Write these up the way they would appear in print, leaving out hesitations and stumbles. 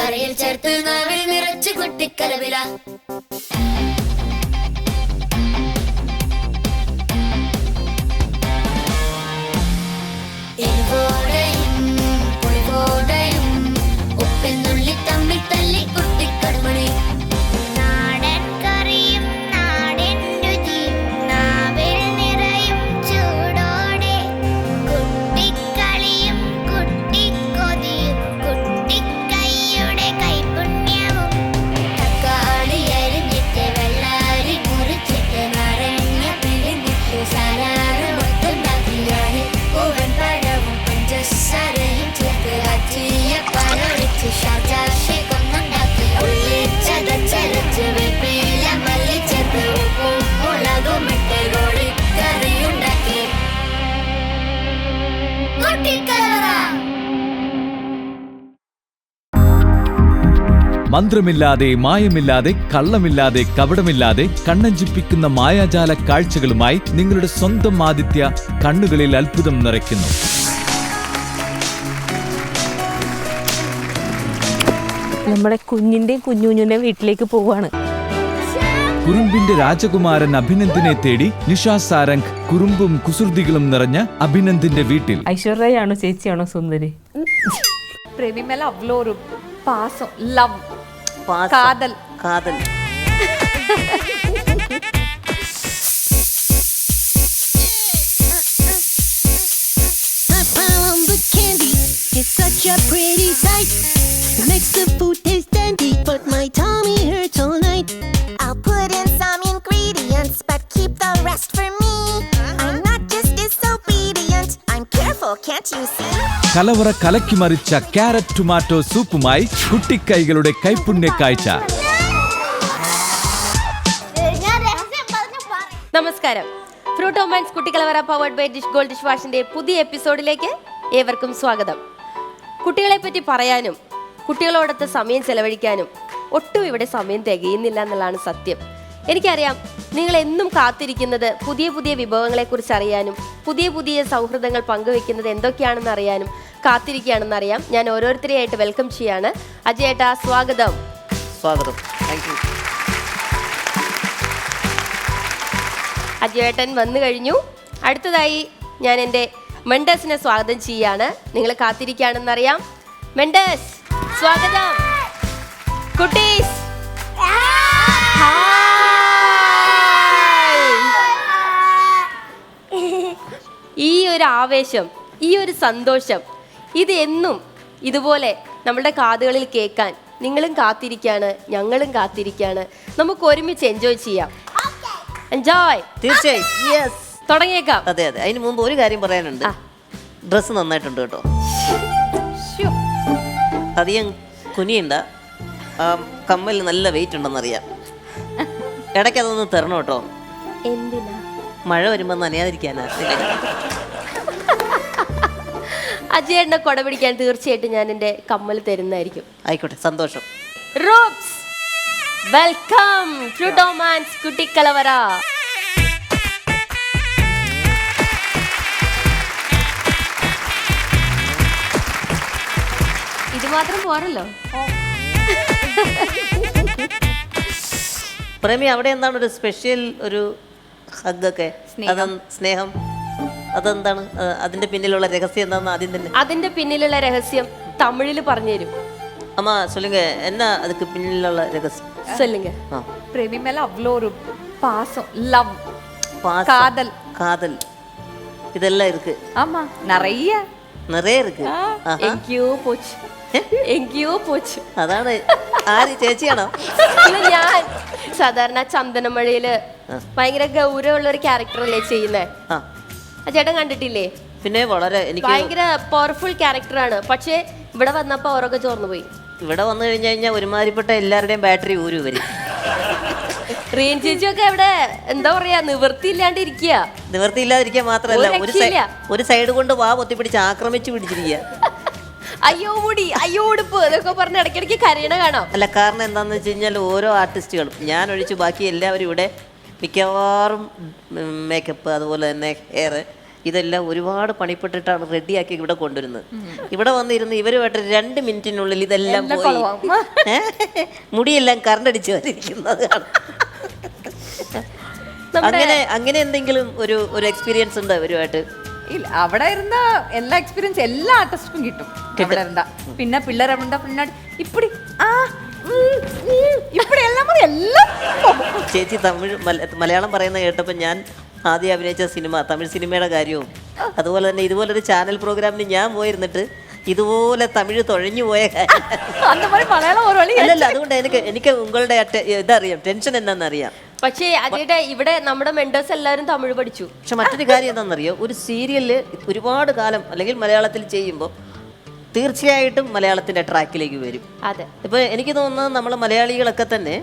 അരയിൽ ചേർത്ത് നാവിൽ നിറച്ച് കുട്ടിക്കലവില. എരിവോടെയും പുളിവോടെയും ഉപ്പിൽ നുള്ളി തമ്മിൽ തല്ലി കുട്ടിക്കടുമണി. നാടൻ കറിയും നാടൻ രുചിയും നാവിൽ നിറയും ചൂടോടെ. കുട്ടിക്കളിയും കുട്ടിക്കൊതിയും കുട്ടിക്കൈയുടെ കൈപുണ്യവും. തക്കാളി അരിഞ്ഞിട്ട് വെള്ളരി മുറിച്ചിട്ട് നാരങ്ങ പിഴിഞ്ഞിട്ട് സലാഡ് മൊത്തണ്ടാക്കിയാണ്. പൂവൻ പഴവും പഞ്ചസാരയും ചേർത്ത് അച്ചിയ പഴൊഴിച്ച് ഷാജാഷി കൊന്നുണ്ടാക്കി. ഉള്ളി ചതച്ചരച്ച് വേപ്പില മല്ലി ചേർത്ത് ഉപ്പും മുളകും ഇട്ട് കോഴിക്കറിയുണ്ടാക്കി. കുട്ടിക്കലവറ. മന്ത്രമില്ലാതെ മായമില്ലാതെ കള്ളമില്ലാതെ കപടമില്ലാതെ കണ്ണഞ്ചിപ്പിക്കുന്ന മായാജാല കാഴ്ചകളുമായി നിങ്ങളുടെ സ്വന്തം ആദിത്യ കണ്ണുകളിൽ അത്ഭുതം നിറയ്ക്കുന്നു. നമ്മുടെ കുഞ്ഞിന്റെയും കുഞ്ഞുഞ്ഞിന്റെ വീട്ടിലേക്ക് പോവാണ്. കുറുമ്പിന്റെ രാജകുമാരൻ അഭിനന്ദിനെ തേടി നിഷാ സാരംഗ് കുറുമ്പും കുസൃതികളും നിറഞ്ഞ അഭിനന്ദിന്റെ വീട്ടിൽ. ഐശ്വര്യയാണോ ചേച്ചിയാണോ സുന്ദരി? प्रेमी मेला अव्लोरु पासो लव പാസം, कादल കാതൽ. on the candy, it's such a pretty sight. It makes the food taste dandy, but my tummy hurts all night. I'll put in some ingredients, but keep the rest for me. I'm not just disobedient, I'm careful, can't you see? കലവറ കലക്കിമറിച്ച carrot tomato സൂപ്പുമായി കുട്ടിക്കൈകളുടെ കൈപുണ്യ കാഴ്ച. നമസ്കാരം. Fruit Oman's കുട്ടിക്കലവറ powered by dish gold dish വാഷിന്റെ പുതിയ എപ്പിസോഡിലേക്ക് ഏവർക്കും സ്വാഗതം. കുട്ടികളെ പറ്റി പറയാനും കുട്ടികളോടൊത്ത് സമയം ചെലവഴിക്കാനും ഒട്ടും ഇവിടെ സമയം തികയുന്നില്ല എന്നുള്ളതാണ് സത്യം. എനിക്കറിയാം നിങ്ങൾ എന്നും കാത്തിരിക്കുന്നത് പുതിയ പുതിയ വിഭവങ്ങളെക്കുറിച്ച് അറിയാനും പുതിയ പുതിയ സൗഹൃദങ്ങൾ പങ്കുവെക്കുന്നത് എന്തൊക്കെയാണെന്ന് അറിയാനും കാത്തിരിക്കുകയാണെന്നറിയാം. ഞാൻ ഓരോരുത്തരെയായിട്ട് വെൽക്കം ചെയ്യാണ്. അജയേട്ടാ സ്വാഗതം. സ്വാഗതം. Thank you. അജയേട്ടൻ വന്നു കഴിഞ്ഞു. അടുത്തതായി ഞാൻ എൻ്റെ മെൻഡേഴ്സിനെ സ്വാഗതം ചെയ്യാണ്. നിങ്ങൾ കാത്തിരിക്കുകയാണെന്നറിയാം. മെൻഡേഴ്സ് സ്വാഗതം. കുട്ടീസ് ഈ ഒരു ആവേശം, ഈ ഒരു സന്തോഷം, ഇത് എന്നും ഇതുപോലെ നമ്മുടെ കാതുകളിൽ കേൾക്കാൻ നിങ്ങളും കാത്തിരിക്കുകയാണ്, ഞങ്ങളും കാത്തിരിക്കുകയാണ്. നമുക്ക് ഒരുമിച്ച് എൻജോയ് ചെയ്യാം. എൻജോയ്. തീർച്ചയായും. യെസ്. തുടങ്ങിയേക്കാം. അതെ അതെ. അതിന് മുമ്പ് ഒരു കാര്യം പറയാനുണ്ട്. ഡ്രസ്സ് നന്നായിട്ടുണ്ട് കേട്ടോ. അധികം കുനിയുണ്ട. കമ്മൽ നല്ല വെയിറ്റ് ഉണ്ടെന്നറിയാം. ഇടയ്ക്ക് അതൊന്ന് തരണം കേട്ടോ. എന്തിനാ? മഴ വരുമ്പോൾ നനയാതിരിക്കാനാ. അജയേട്ടനെ കൊട പിടിക്കാൻ തീർച്ചയായിട്ടും ഞാൻ എൻ്റെ കമ്മൽ തരുന്നതായിരിക്കും. ആയിക്കോട്ടെ, സന്തോഷം. റൂപ്സ് വെൽക്കം ഫ്രൂട്ട് ഒമാൻസ് കുട്ടിക്കലവറ. ഇത് മാത്രം പോരല്ലോ. പ്രേമി, അവിടെ എന്താണ് ഒരു സ്പെഷ്യൽ ഒരു ഹഗ്ഗൊക്കെ? സ്നേഹം അതെന്താണ്? അതിന്റെ പിന്നിലുള്ള രഹസ്യം എന്താണെന്ന് ആദ്യം തന്നെ. അതിന്റെ പിന്നിലുള്ള രഹസ്യം തമിഴിൽ പറഞ്ഞു തരും. അമ്മ சொல்லுங்க, என்ன அதுக்கு பின்னிലുള്ള രഹസ്യം? சொல்லுங்க. प्रेमी मेला अव्लोरु पासो लव பாசம், कादल காதல், இதெல்லாம் இருக்கு. ஆமா, நிறைய இருக்கு. എങ്കിയോ പോച്ച്, എങ്കിയോ പോച്ച്. അതാണ്. ആര്, ചേച്ചിയാണോ? ഞാൻ സാധാരണ ചന്ദനമഴയില് ഭയങ്കര ഗൗരവമുള്ള ഒരു ക്യാരക്ടർ അല്ലേ ചെയ്യുന്നേ. ആ ചേട്ടൻ കണ്ടിട്ടില്ലേ? പിന്നെ വളരെ എനിക്ക് ഭയങ്കര പവർഫുൾ ക്യാരക്ടറാണ്. പക്ഷേ ഇവിടെ വന്നപ്പോ ഓരൊക്കെ ചോർന്നു പോയി. ഇവിടെ വന്നു കഴിഞ്ഞാൽ ഒരുമാതിരിപ്പെട്ട എല്ലാവരുടെയും ബാറ്ററി ഊരി വരും. റീൻ ചേച്ചിയൊക്കെ ഇവിടെ എന്താ പറയാ നിവൃത്തിയില്ലാണ്ട് ഇരിക്കുക. നിവൃത്തിയില്ലാതിരിക്കുക മാത്രമല്ല, ഒരു സൈഡ് കൊണ്ട് വാ പൊത്തിപ്പിടിച്ച് ആക്രമിച്ചു പിടിച്ചിരിക്കുക. അയ്യോ മുടി, അയ്യോ ഉടുപ്പ് അതൊക്കെ പറഞ്ഞ് ഇടയ്ക്കിടയ്ക്ക് കരയണ കാണാം. അല്ല, കാരണം എന്താണെന്ന് വെച്ച് കഴിഞ്ഞാൽ ഓരോ ആർട്ടിസ്റ്റുകളും, ഞാൻ ഒഴിച്ച് ബാക്കി എല്ലാവരും ഇവിടെ മിക്കവാറും മേക്കപ്പ് അതുപോലെ തന്നെ ഹെയർ ഇതെല്ലാം ഒരുപാട് പണിപ്പെട്ടിട്ടാണ് റെഡിയാക്കി ഇവിടെ കൊണ്ടുവരുന്നത്. ഇവിടെ വന്നിരുന്ന് ഇവരുമായിട്ട് 2 മിനിറ്റിനുള്ളിൽ ഇതെല്ലാം പോയി മുടിയെല്ലാം കറണ്ടടിച്ച് വന്നിരിക്കുന്നത്. അങ്ങനെ എന്തെങ്കിലും ഒരു എക്സ്പീരിയൻസ് ഉണ്ടോ ഇവരുമായിട്ട്? ഇല്ല, അവിടെ ഇരുന്ന എല്ലാ എക്സ്പീരിയൻസ് എല്ലാ ആർട്ടിസ്റ്റും കിട്ടും അവിടെ இருந்தா. പിന്നെ പിള്ളേർ പിന്നാടി ഇപ്പടി ഇപ്പടി എല്ലാം എല്ലാം. ചേച്ചി മലയാളം പറയുന്ന കേട്ടപ്പോൾ ഞാൻ ആദ്യം അഭിനയിച്ച സിനിമ തമിഴ് സിനിമയുടെ കാര്യവും അതുപോലെ തന്നെ ഇതുപോലൊരു ചാനൽ പ്രോഗ്രാമിന് ഞാൻ പോയിരുന്നിട്ട് ഇതുപോലെ തമിഴ് തുഴഞ്ഞു പോയ കാര്യം. അല്ലല്ല, അതുകൊണ്ട് എനിക്ക് ഉങ്ങളുടെ ഇതറിയാം, ടെൻഷൻ എന്താണെന്നറിയാം. പക്ഷേ അതിയുടെ ഇവിടെ നമ്മുടെ മെന്റേഴ്സ് എല്ലാവരും തമിഴ് പഠിച്ചു. പക്ഷെ മറ്റൊരു കാര്യം എന്താണെന്നറിയോ, ഒരു സീരിയല് ഒരുപാട് കാലം അല്ലെങ്കിൽ മലയാളത്തിൽ ചെയ്യുമ്പോൾ തീർച്ചയായിട്ടും മലയാളത്തിൻ്റെ ട്രാക്കിലേക്ക് വരും. അതെ, ഇപ്പോൾ എനിക്ക് തോന്നുന്നത് നമ്മൾ മലയാളികളൊക്കെ തന്നെ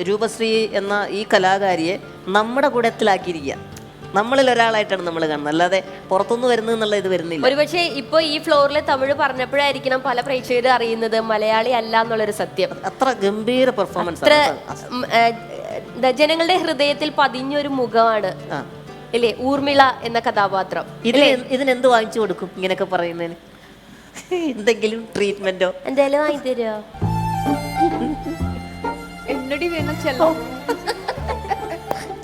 രൂപശ്രീ എന്ന ഈ കലാകാരിയെ നമ്മുടെ കൂടത്തിലാക്കിയിരിക്കുക. നമ്മളിൽ ഒരാളായിട്ടാണ് നമ്മൾ കാണുന്നത്, അല്ലാതെ പുറത്തുനിന്ന് വരുന്നത് എന്നുള്ള ഇത് വരുന്നില്ല. ഒരുപക്ഷെ ഇപ്പൊ ഈ ഫ്ലോറിൽ തമിഴ് പറഞ്ഞപ്പോഴായിരിക്കണം പല പ്രേക്ഷകരും അറിയുന്നത് മലയാളി അല്ല എന്നുള്ളൊരു സത്യം. അത്ര ഗംഭീര പെർഫോമൻസ്, ജനങ്ങളുടെ ഹൃദയത്തിൽ പതിഞ്ഞൊരു മുഖമാണ് അല്ലേ ഊർമിള എന്ന കഥാപാത്രം. ഇതിനെന്ത് വാങ്ങിച്ചു കൊടുക്കും ഇങ്ങനെയൊക്കെ പറയുന്നതിന്? എന്തെങ്കിലും ട്രീറ്റ്മെന്റോ എന്തായാലും വാങ്ങി തരുമോ? എന്നടി വേണം ചെല്ലോ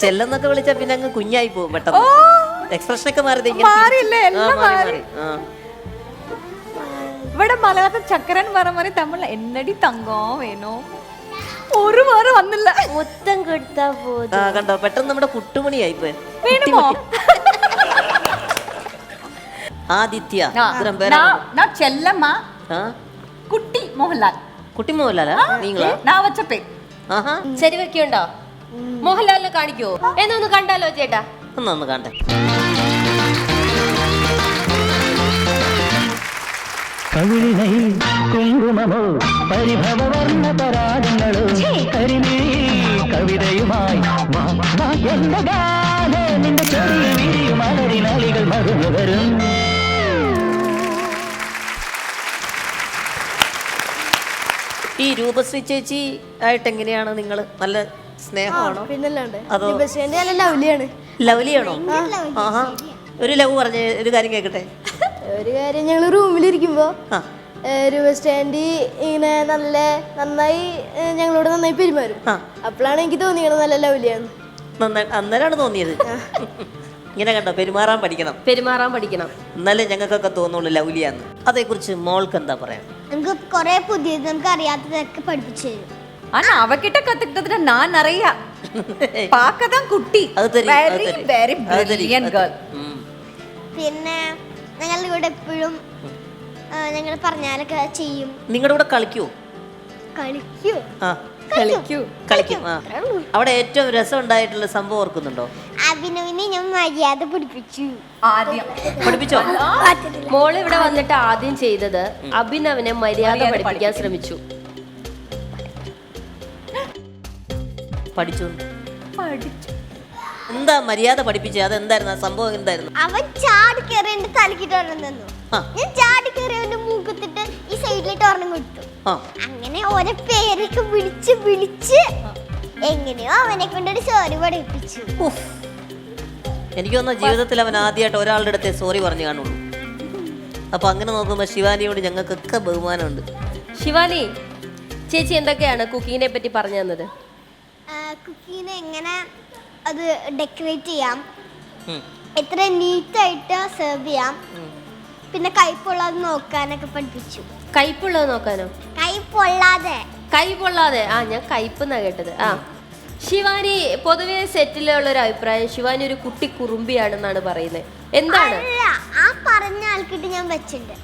ചെല്ലെന്നൊക്കെ വിളിച്ചാ പിന്നെ അങ്ങ് കുഞ്ഞായി പോകും പെട്ടെന്ന്. എക്സ്പ്രഷൻ ഒക്കെ മാറി ഇവിടെ മലയാളത്തിൽ ചക്കരൻ പറഞ്ഞ തമിഴ് എന്നടി തങ്കം വേണോ ഒരു വേറെ വന്നില്ല. മൊത്തം കൊടുത്താ പോതും. കണ്ടോ, പെട്ടെന്ന് നമ്മുടെ കുട്ടുമണിയായി പോയി. ആദിത്യ ചെല്ലമ്മ കുട്ടി മോഹൻലാൽ. കുട്ടി മോഹൻലാലാ നീങ്ങളാ? ഞാൻ വച്ച പേ. ശരി വെക്കുണ്ടോ? മോഹൻലാലിനെ കാണിക്കോ? എന്നൊന്ന് കണ്ടാലോ ചേട്ടാ? ഒന്ന് കണ്ടേ. കവിളിനയിൽ കുങ്കുമമോ പരിഭവവർണ്ണ പരാഗങ്ങളോ കരിമീ കവിതയുമായി എന്റെ ഗാനം നിന്റെ ചെറിയ വിരിയും അലരിനാളികൾ മറന്നു വരും. ഈ രൂപശ്രീ ചേച്ചി ആയിട്ട് എങ്ങനെയാണ് നിങ്ങൾ? നല്ല സ്നേഹമാണോ? അതോ ലവ്ലിയാണോ? ആഹാ, ഒരു ലവ് പറഞ്ഞ ഒരു കാര്യം കേൾക്കട്ടെ. ഒരു കാര്യം, ഞങ്ങൾ റൂമിലിരിക്കുമ്പോ രൂപ സ്റ്റാൻഡ് ഇങ്ങനെ നന്നായി ഞങ്ങളോട് നന്നായി പെരുമാറും. അപ്പോഴാണ് എനിക്ക് തോന്നിയത് നല്ല ലവ്ലിയാണ്. അന്നേരമാണ് തോന്നിയത്. ഇങ്ങനെ കണ്ടോ, പെരുമാറാൻ പഠിക്കണം, എന്നാലേ ഞങ്ങൾക്കൊക്കെ തോന്നുള്ളൂ ലവ്ലിയാന്ന്. അതേക്കുറിച്ച് മോൾക്ക് എന്താ പറയാ? നമുക്ക് കുറെ പുതിയത് നമുക്ക് അറിയാത്തതൊക്കെ പഠിപ്പിച്ചു തരും. ஆனா அவகிட்ட கத்துக்கிட்டதுல நான் நிறைய பார்க்கதான் குட்டி. Very very brilliant girl. പിന്നെ ഞങ്ങളുടെ കൂടെ എപ്പോഴും ഞങ്ങൾ പറഞ്ഞാലൊക്കെ ചെയ്യും. നിങ്ങളുടെ കൂടെ കളിക്കൂ? കളിക്കും. അവിടെ ഏറ്റവും രസം ഉണ്ടായിട്ടുള്ള സംഭവം ഓർക്കുന്നുണ്ടോ? അഭിനവിനെ ഞാൻ മര്യാദ പഠിപ്പിച്ചോ? മോള് ഇവിടെ വന്നിട്ട് ആദ്യം ചെയ്തത് അഭിനവനെ മര്യാദ പഠിപ്പിക്കാൻ ശ്രമിച്ചു. പഠിച്ചു. എന്താ മര്യാദ പഠിപ്പിച്ചത്? അതെന്തായിരുന്നു ആ സംഭവം? എന്തായിരുന്നു? അവൻ ചാടി കയറി എന്റെ തലക്കിട്ട് ഒരെണ്ണം തന്നു. ഞാൻ ചാടി കയറി അവന്റെ മൂക്കത്തിട്ട് ഈ സൈഡിലേക്ക് ഒരെണ്ണം കൊടുത്തു. അങ്ങനെ ഓരോ പേരൊക്കെ വിളിച്ച് എങ്ങനെയോ അവനെ കൊണ്ടൊരു സോറി പഠിപ്പിച്ചു. എനിക്ക് തോന്നുന്നു ജീവിതത്തിൽ അവൻ ആദ്യമായിട്ട് ഒരാളുടെ അടുത്തേ സോറി പറഞ്ഞു കാണുള്ളൂ. അപ്പൊ അങ്ങനെ നോക്കുമ്പോ ശിവാനിയോട് ഞങ്ങൾക്കൊക്കെ ബഹുമാനമുണ്ട്. ശിവാനി ചേച്ചി എന്തൊക്കെയാണ് കുക്കിങ്ങിനെ പറ്റി പറഞ്ഞു തന്നത്? കുക്കിങ്ങിനെ എങ്ങനെ അത് ഡെക്കറേറ്റ് ചെയ്യാം, എത്ര നീറ്റായിട്ട് സെർവ് ചെയ്യാം, പിന്നെ കൈപ്പൊള്ളാതെ നോക്കാനൊക്കെ പഠിപ്പിച്ചു. കൈപ്പുള്ളത് നോക്കാനോ? കൈപ്പൊള്ളാതെ. ഞാൻ കയ്പ് എന്നാ കേട്ടത്. ശിവാനി പൊതുവെ സെറ്റിലുള്ള ഒരു അഭിപ്രായം ശിവാനി ഒരു കുട്ടി കുറുമ്പിയാണെന്നാണ് പറയുന്നത്. എന്താണ് ആ പറഞ്ഞ ആൾക്കിട്ട് ഞാൻ വെച്ചിട്ടുണ്ട്.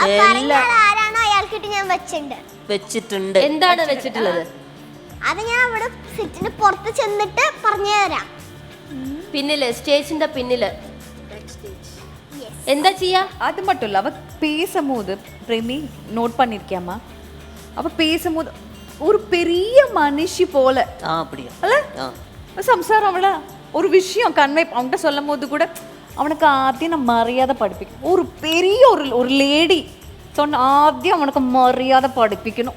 ആരാണോ അയാൾക്കിട്ട് ഞാൻ വെച്ചിട്ടുണ്ട്. എന്താണ് വെച്ചിട്ടുള്ളത്? അത് ഞാൻ അവിടെ സെറ്റിന് പുറത്ത് ചെന്നിട്ട് പറഞ്ഞു തരാം. പിന്നില്, സ്റ്റേജിന്റെ പിന്നില് എന്താ ചെയ്യാ? அது மட்டும் இல்ல, அவ பேசும்போது பிரேமி நோட் பண்ணிருக்கியாமா, அவ பேசும்போது ஒரு பெரிய மனுஷி போல സംസാരം. അവള് ഒരു വിഷയം കൺവേ അവന്റെ சொல்லும் போது கூட அவனுக்கு ആദ്യം മര്യാദ പഠിപ്പിക്കും. ഒരു പെരിയ ഒരു ലേഡി சொன்ன ആദ്യം അവനക്ക് മര്യാദ പഠിപ്പിക്കണം.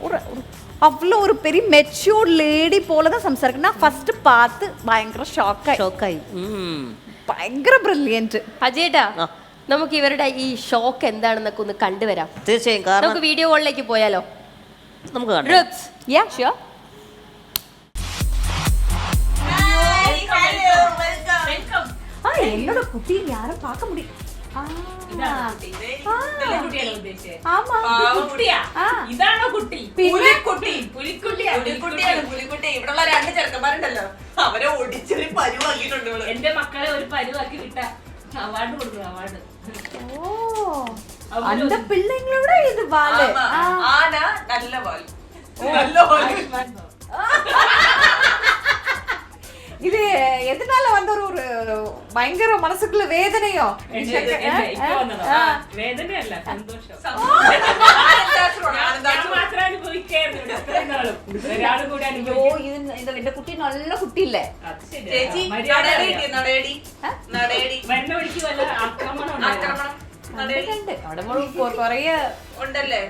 അവള് ഒരു പെരിയ മെച്യൂർഡ് ലേഡി പോലെ தான் സംസാരിക്കണം. நான் ஃபர்ஸ்ட் பார்த்து பயங்கர ஷாக்காയി. ഭയങ്കര ബ്രില്യൻറ്റ്. അജയേട്ടാ നമുക്ക് ഇവരുടെ ഈ ഷോക്ക് എന്താണെന്നൊക്കെ ഒന്ന് കണ്ടുവരാം. തീർച്ചയായും. കാരണം നമുക്ക് വീഡിയോ കോളിലേക്ക് പോയാലോ? നമുക്ക് കാണാം. Roots. Yeah, sure. என்னோட குட்டி யாரும் பார்க்க முடியும். ഇതാണോ കുട്ടി? ഇവിടെയുള്ള 2 ചെറുക്കന്മാരുണ്ടല്ലോ, അവരെ ഒടിച്ചൊരു പരുവാക്കിയിട്ടുണ്ട്. എന്റെ മക്കളെ ഒരു പരുവാക്കി വിട്ട അവാർഡ് കൊടുക്കും. അവാർഡ്. அந்த பிள்ளைங்களோட இது வால். ஆனா நல்ல வால். நல்ல வால். இது எதனால வந்த ஒரு பயங்கர மனசுக்குள்ள வேதனையோ? വേദനയല്ല, സന്തോഷം. എന്റെ കുട്ടി നല്ല കുട്ടിയില്ലേ? ചേച്ചി നടേടി നടേടി നടേടി വെണ്ണ ഒഴിക്ക് വല്ല ആക്രമണം ആക്രമണം നടേടി അവിടെ കൊറേ ഉണ്ടല്ലേ?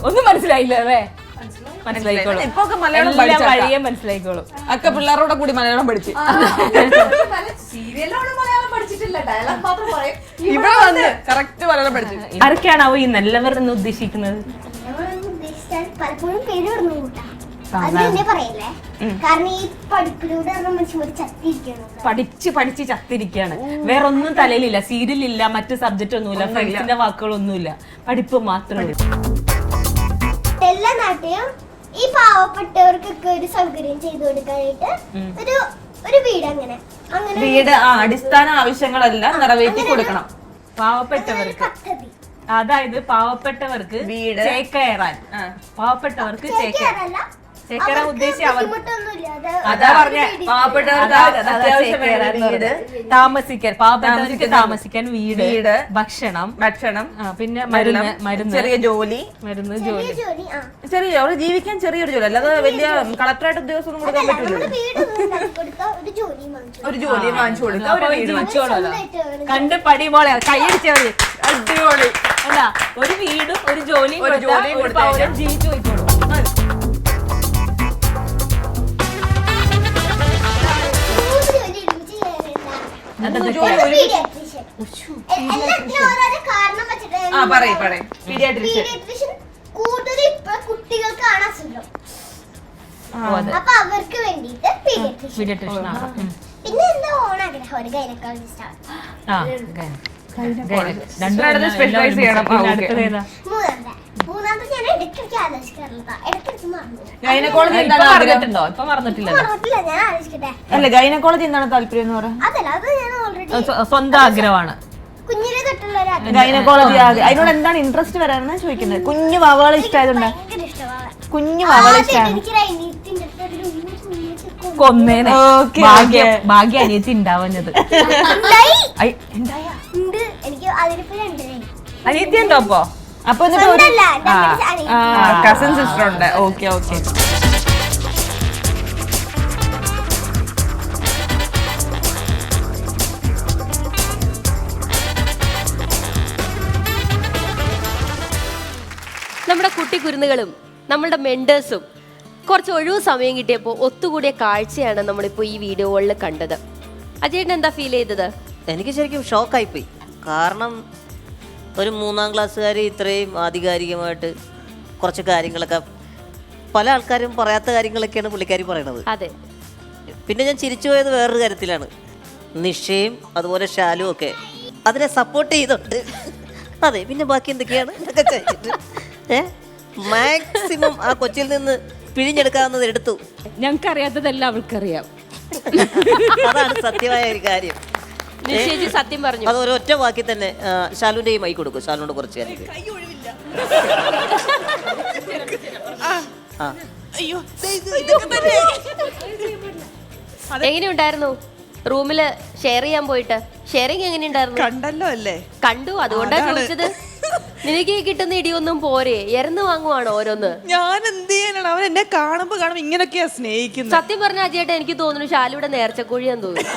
ഒന്നും മനസ്സിലായില്ല അല്ലേ? മനസ്സിലായിക്കോളും. ഇപ്പൊ മലയാളം വഴിയെ മനസ്സിലായിക്കോളും. അക്ക പിള്ളേരോടെ കൂടി മലയാളം പഠിച്ചു. സീരിയലോട് മലയാളം പഠിച്ചിട്ടില്ല, ഡയലോഗ് മാത്രം പറയും. ഇവിടെ വന്ന് കറക്റ്റ് മലയാളം പഠിച്ചു. ആരൊക്കെയാണാവോ ഈ നല്ലവർ എന്ന് ഉദ്ദേശിക്കുന്നത്? പലപ്പോഴും പേര് പറഞ്ഞു കൂട്ടാ, അത് തന്നെ പറയല്ലേ. കാരണം ഈ പഠിപ്പിലൂടെ മനുഷ്യന്മാർ ചത്തിരിക്കണം. പഠിച്ച് ചത്തിരിക്കുകയാണ്. വേറൊന്നും തലയിലില്ല, സീരിയലില്ല, മറ്റു സബ്ജക്റ്റ് ഒന്നുമില്ല, ഫ്രണ്ട്സിന്റെ വാക്കുകളൊന്നുമില്ല, പഠിപ്പ് മാത്രമേ ഉള്ളൂ. എല്ലാ നാട്ടിലും ഈ പാവപ്പെട്ടവർക്കൊക്കെ ഒരു സൗകര്യം ചെയ്തു കൊടുക്കാനായിട്ട് ഒരു വീട് അങ്ങനെ വീട് അടിസ്ഥാന ആവശ്യങ്ങളെല്ലാം നിറവേറ്റി കൊടുക്കണം പാവപ്പെട്ടവർക്ക്. പദ്ധതി. അതായത് പാവപ്പെട്ടവർക്ക് വീട് ചേക്കേറാൻ, പാവപ്പെട്ടവർക്ക് ചേക്കേറാൻ ഉദ്ദേശിച്ച അവർ അതാ പറഞ്ഞ പാവപ്പെട്ടവർക്ക് അത്യാവശ്യം വീട്, താമസിക്കാൻ, പാവപ്പെട്ടവർക്ക് താമസിക്കാൻ വീട്, ഭക്ഷണം, പിന്നെ മരുന്ന്, ചെറിയ ജോലി, ചെറിയ ജീവിക്കാൻ ചെറിയൊരു ജോലി, അല്ലാതെ വലിയ കളക്ടറായിട്ട് ഉദ്യോഗസ്ഥ ഒന്നും കൊടുക്കാൻ പറ്റില്ല. ഒരു ജോലി വാങ്ങിച്ചു കൊടുക്കാം. കണ്ട് പടി മോളെ കൈയടിച്ചവര് അടിപൊളി. അല്ല, ഒരു വീടും ഒരു ജോലിയും പൗരൻ ജീവിച്ചു പോയിക്കോളും. കൂടുതൽ ഇപ്പൊ കുട്ടികൾക്കാണ് അസുഖം, അപ്പൊ അവർക്ക് വേണ്ടിട്ട് പീഡിയാട്രീഷ്യൻ. പിന്നെ എന്താ ഓണാഗ്രഹം, ഒരു ഗൈനക്കോളജിസ്റ്റ് ആണ്. മൂന്നാമത്തെ ഞാൻ ഇടയ്ക്കിടയ്ക്ക് ആലോചിക്കാറുള്ളതാ, ഇടയ്ക്കിടയ്ക്ക് മറന്നിട്ടുണ്ടോ? ഇപ്പൊ മറന്നിട്ടില്ല. ഞാൻ ആലോചിക്കട്ടെ. അല്ല, ഗൈനക്കോളജി എന്താണ് താല്പര്യം എന്ന് പറയാം? അതല്ല, അത് ഞാൻ ഓൾറെഡി സ്വന്തം ആഗ്രഹമാണ്. കുഞ്ഞിനെ തൊട്ടുള്ള ഒരു ഗൈനക്കോളജി അതിനോട് എന്താണ് ഇൻട്രസ്റ്റ് വരാനാണ് ചോദിക്കുന്നത്. കുഞ്ഞു വാവകളെ ഇഷ്ടമായതുകൊണ്ട്. കുഞ്ഞു വാവകളെ ഇഷ്ടമാണ്. കൊന്നേനെ. ഭാഗ്യ അനിയത്തി ഉണ്ടാവുന്നത്. എനിക്ക് അതിലിപ്പോ 2 അനിയത്തി ഉണ്ടോ? അപ്പൊ കസിൻ സിസ്റ്റർ ഉണ്ട്. ഓക്കെ. നമ്മുടെ കുട്ടി കുരുന്നുകളും നമ്മളുടെ മെന്റേഴ്സും കുറച്ച് ഒഴിവ് സമയം കിട്ടിയപ്പോൾ ഒത്തുകൂടിയ കാഴ്ചയാണ് നമ്മളിപ്പോൾ ഈ വീഡിയോകളിൽ കണ്ടത്. അജയേട്ടൻ എന്താ ഫീൽ ചെയ്തത്? എനിക്ക് ശരിക്കും ഷോക്കായിപ്പോയി. കാരണം ഒരു 3-ാം ക്ലാസ്സുകാർ ഇത്രയും ആധികാരികമായിട്ട് കുറച്ച് കാര്യങ്ങളൊക്കെ പല ആൾക്കാരും പറയാത്ത കാര്യങ്ങളൊക്കെയാണ് പുള്ളിക്കാരി പറയണത്. അതെ. പിന്നെ ഞാൻ ചിരിച്ചു പോയത് വേറൊരു കാര്യത്തിലാണ്. നിഷയും അതുപോലെ ഷാലും ഒക്കെ അതിനെ സപ്പോർട്ട് ചെയ്തോണ്ട്. അതെ, പിന്നെ ബാക്കി എന്തൊക്കെയാണ് മാക്സിമം ആ കൊച്ചിയിൽ നിന്ന് പിഴിഞ്ഞെടുക്കാവുന്നത് എടുത്തു. ഞങ്ങൾക്ക് അറിയാത്തതെല്ലാം അവർക്കറിയാം. അതാണ് സത്യമായ ഒരു കാര്യം. സത്യം പറഞ്ഞു. അത് ഒരൊറ്റ വാക്കി തന്നെ ഷാലുവിന്റെ മൈ കൊടുക്കും. ഷാലുവിനോട് കുറച്ച് കാര്യം. എങ്ങനെയുണ്ടായിരുന്നു റൂമില് ഷെയർ ചെയ്യാൻ പോയിട്ട്? ഷെയറിങ് എങ്ങനെയുണ്ടായിരുന്നു? കണ്ടല്ലോ അല്ലേ? കണ്ടു, അതുകൊണ്ടാ ചോദിച്ചത്. നിനക്ക് കിട്ടുന്ന ഇടിയൊന്നും പോരെ, എരന്ന് വാങ്ങുവാണോ ഓരോന്ന്? ഞാൻ എന്ത് ചെയ്യാനാണ്? അവൻ എന്നെ കാണുമ്പോ ഇങ്ങനൊക്കെയാ സ്നേഹിക്കുന്നത്. സത്യം പറഞ്ഞ അജയേട്ടാ, എനിക്ക് തോന്നുന്നു ഷാലുവിടെ നേർച്ചക്കോഴിയാന്ന് തോന്നുന്നു.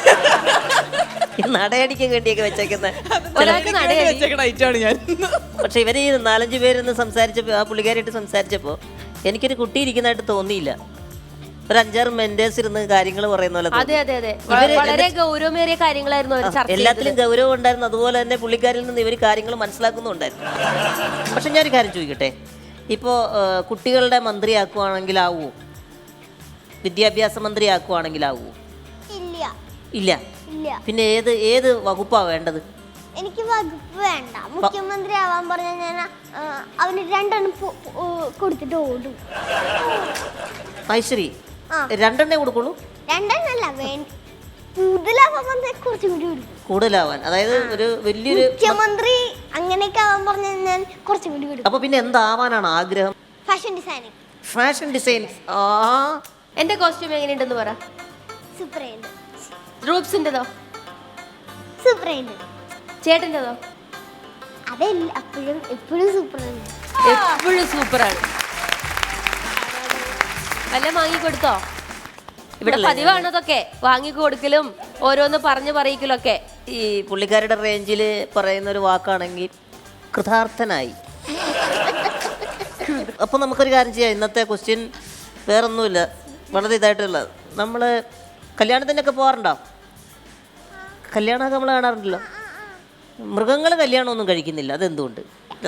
നടയടിക്കാൻ വേണ്ടിയൊക്കെ വെച്ചേക്കുന്ന ഒരാൾക്ക് നടയടി. പക്ഷെ ഇവര് 4-5 പേരൊന്ന് സംസാരിച്ചപ്പോ, ആ പുള്ളിക്കാരായിട്ട് സംസാരിച്ചപ്പോ എനിക്കൊരു കുട്ടി ഇരിക്കുന്നതായിട്ട് തോന്നിയില്ല. ഒരു 5-6 മെന്റേഴ്സ് ഇരുന്ന് കാര്യങ്ങൾ പറയുന്ന പോലെ അതെ അതെ അതെ വളരെ ഗൗരവമേറിയ കാര്യങ്ങളായിരുന്നു അവർ ചർച്ച എല്ലാത്തിലും ഗൗരവം ഉണ്ടായിരുന്നു. അതുപോലെ തന്നെ പുള്ളിക്കാരിൽ നിന്ന് ഇവർ കാര്യങ്ങൾ മനസ്സിലാക്കുന്നുണ്ടായിരുന്നു. പക്ഷെ ഞാനൊരു കാര്യം ചോദിക്കട്ടെ, ഇപ്പോൾ കുട്ടികളുടെ മന്ത്രിയാക്കുവാണെങ്കിലാവുമോ? വിദ്യാഭ്യാസ മന്ത്രിയാക്കുവാണെങ്കിലാവുമോ? ഇല്ല ഇല്ല. പിന്നെ ഏത് വകുപ്പാ വേണ്ടത്? എനിക്ക് വകുപ്പ് വേണ്ട. മുഖ്യമന്ത്രി ആവാൻ പറഞ്ഞാൽ ഞാൻ അവന് 2 കൊടുത്തിട്ട് ഓടും. ഐശ്വരി 2 കൊടുക്കുള്ളൂ? 2 വേണ്ട, കൂടുതലാവാൻ പറഞ്ഞാൽ കുറച്ചും കൂടി കൊടുക്കും. കൂടുതലാവാൻ, അതായത് ഒരു വലിയൊരു മുഖ്യമന്ത്രി അങ്ങനെയൊക്കെ ആവാൻ പറഞ്ഞാൽ ഞാൻ കുറച്ചും കൂടി കൊടുക്കും. അപ്പൊ പിന്നെ എന്താവാനാണ് ആഗ്രഹം? Fashion designing. Fashion designing. എന്റെ കോസ്റ്റ്യൂം എങ്ങനെയുണ്ടെന്ന് പറ. സൂപ്പർ ഉണ്ട്. റൂപ്സിന്റെതോ? സൂപ്പർ ഉണ്ട്. ചേട്ടൻ്റെതോ? അതെല്ലാം എപ്പോഴും സൂപ്പർ ആണ്. എപ്പോഴും സൂപ്പറാണ്. വല്ലതും വാങ്ങിക്കൊടുത്തോ? ഇവിടെ പതിവാണ് അതൊക്കെ വാങ്ങിക്കൊടുക്കലും ഓരോന്ന് പറഞ്ഞു പറയിക്കലും ഒക്കെ. ഈ പുള്ളിക്കാരുടെ റേഞ്ചിൽ പറയുന്ന ഒരു വാക്കാണെങ്കിൽ കൃതാർത്ഥനായി. അപ്പൊ നമുക്കൊരു കാര്യം ചെയ്യാം. ഇന്നത്തെ ക്വസ്റ്റ്യൻ വേറൊന്നുമില്ല, വളരെ ഇതായിട്ടുള്ളത്. നമ്മൾ കല്യാണത്തിനൊക്കെ പോകാറുണ്ടോ? കല്യാണമൊക്കെ നമ്മൾ കാണാറുണ്ടല്ലോ. മൃഗങ്ങൾ കല്യാണമൊന്നും കഴിക്കുന്നില്ല, അതെന്തുകൊണ്ട്?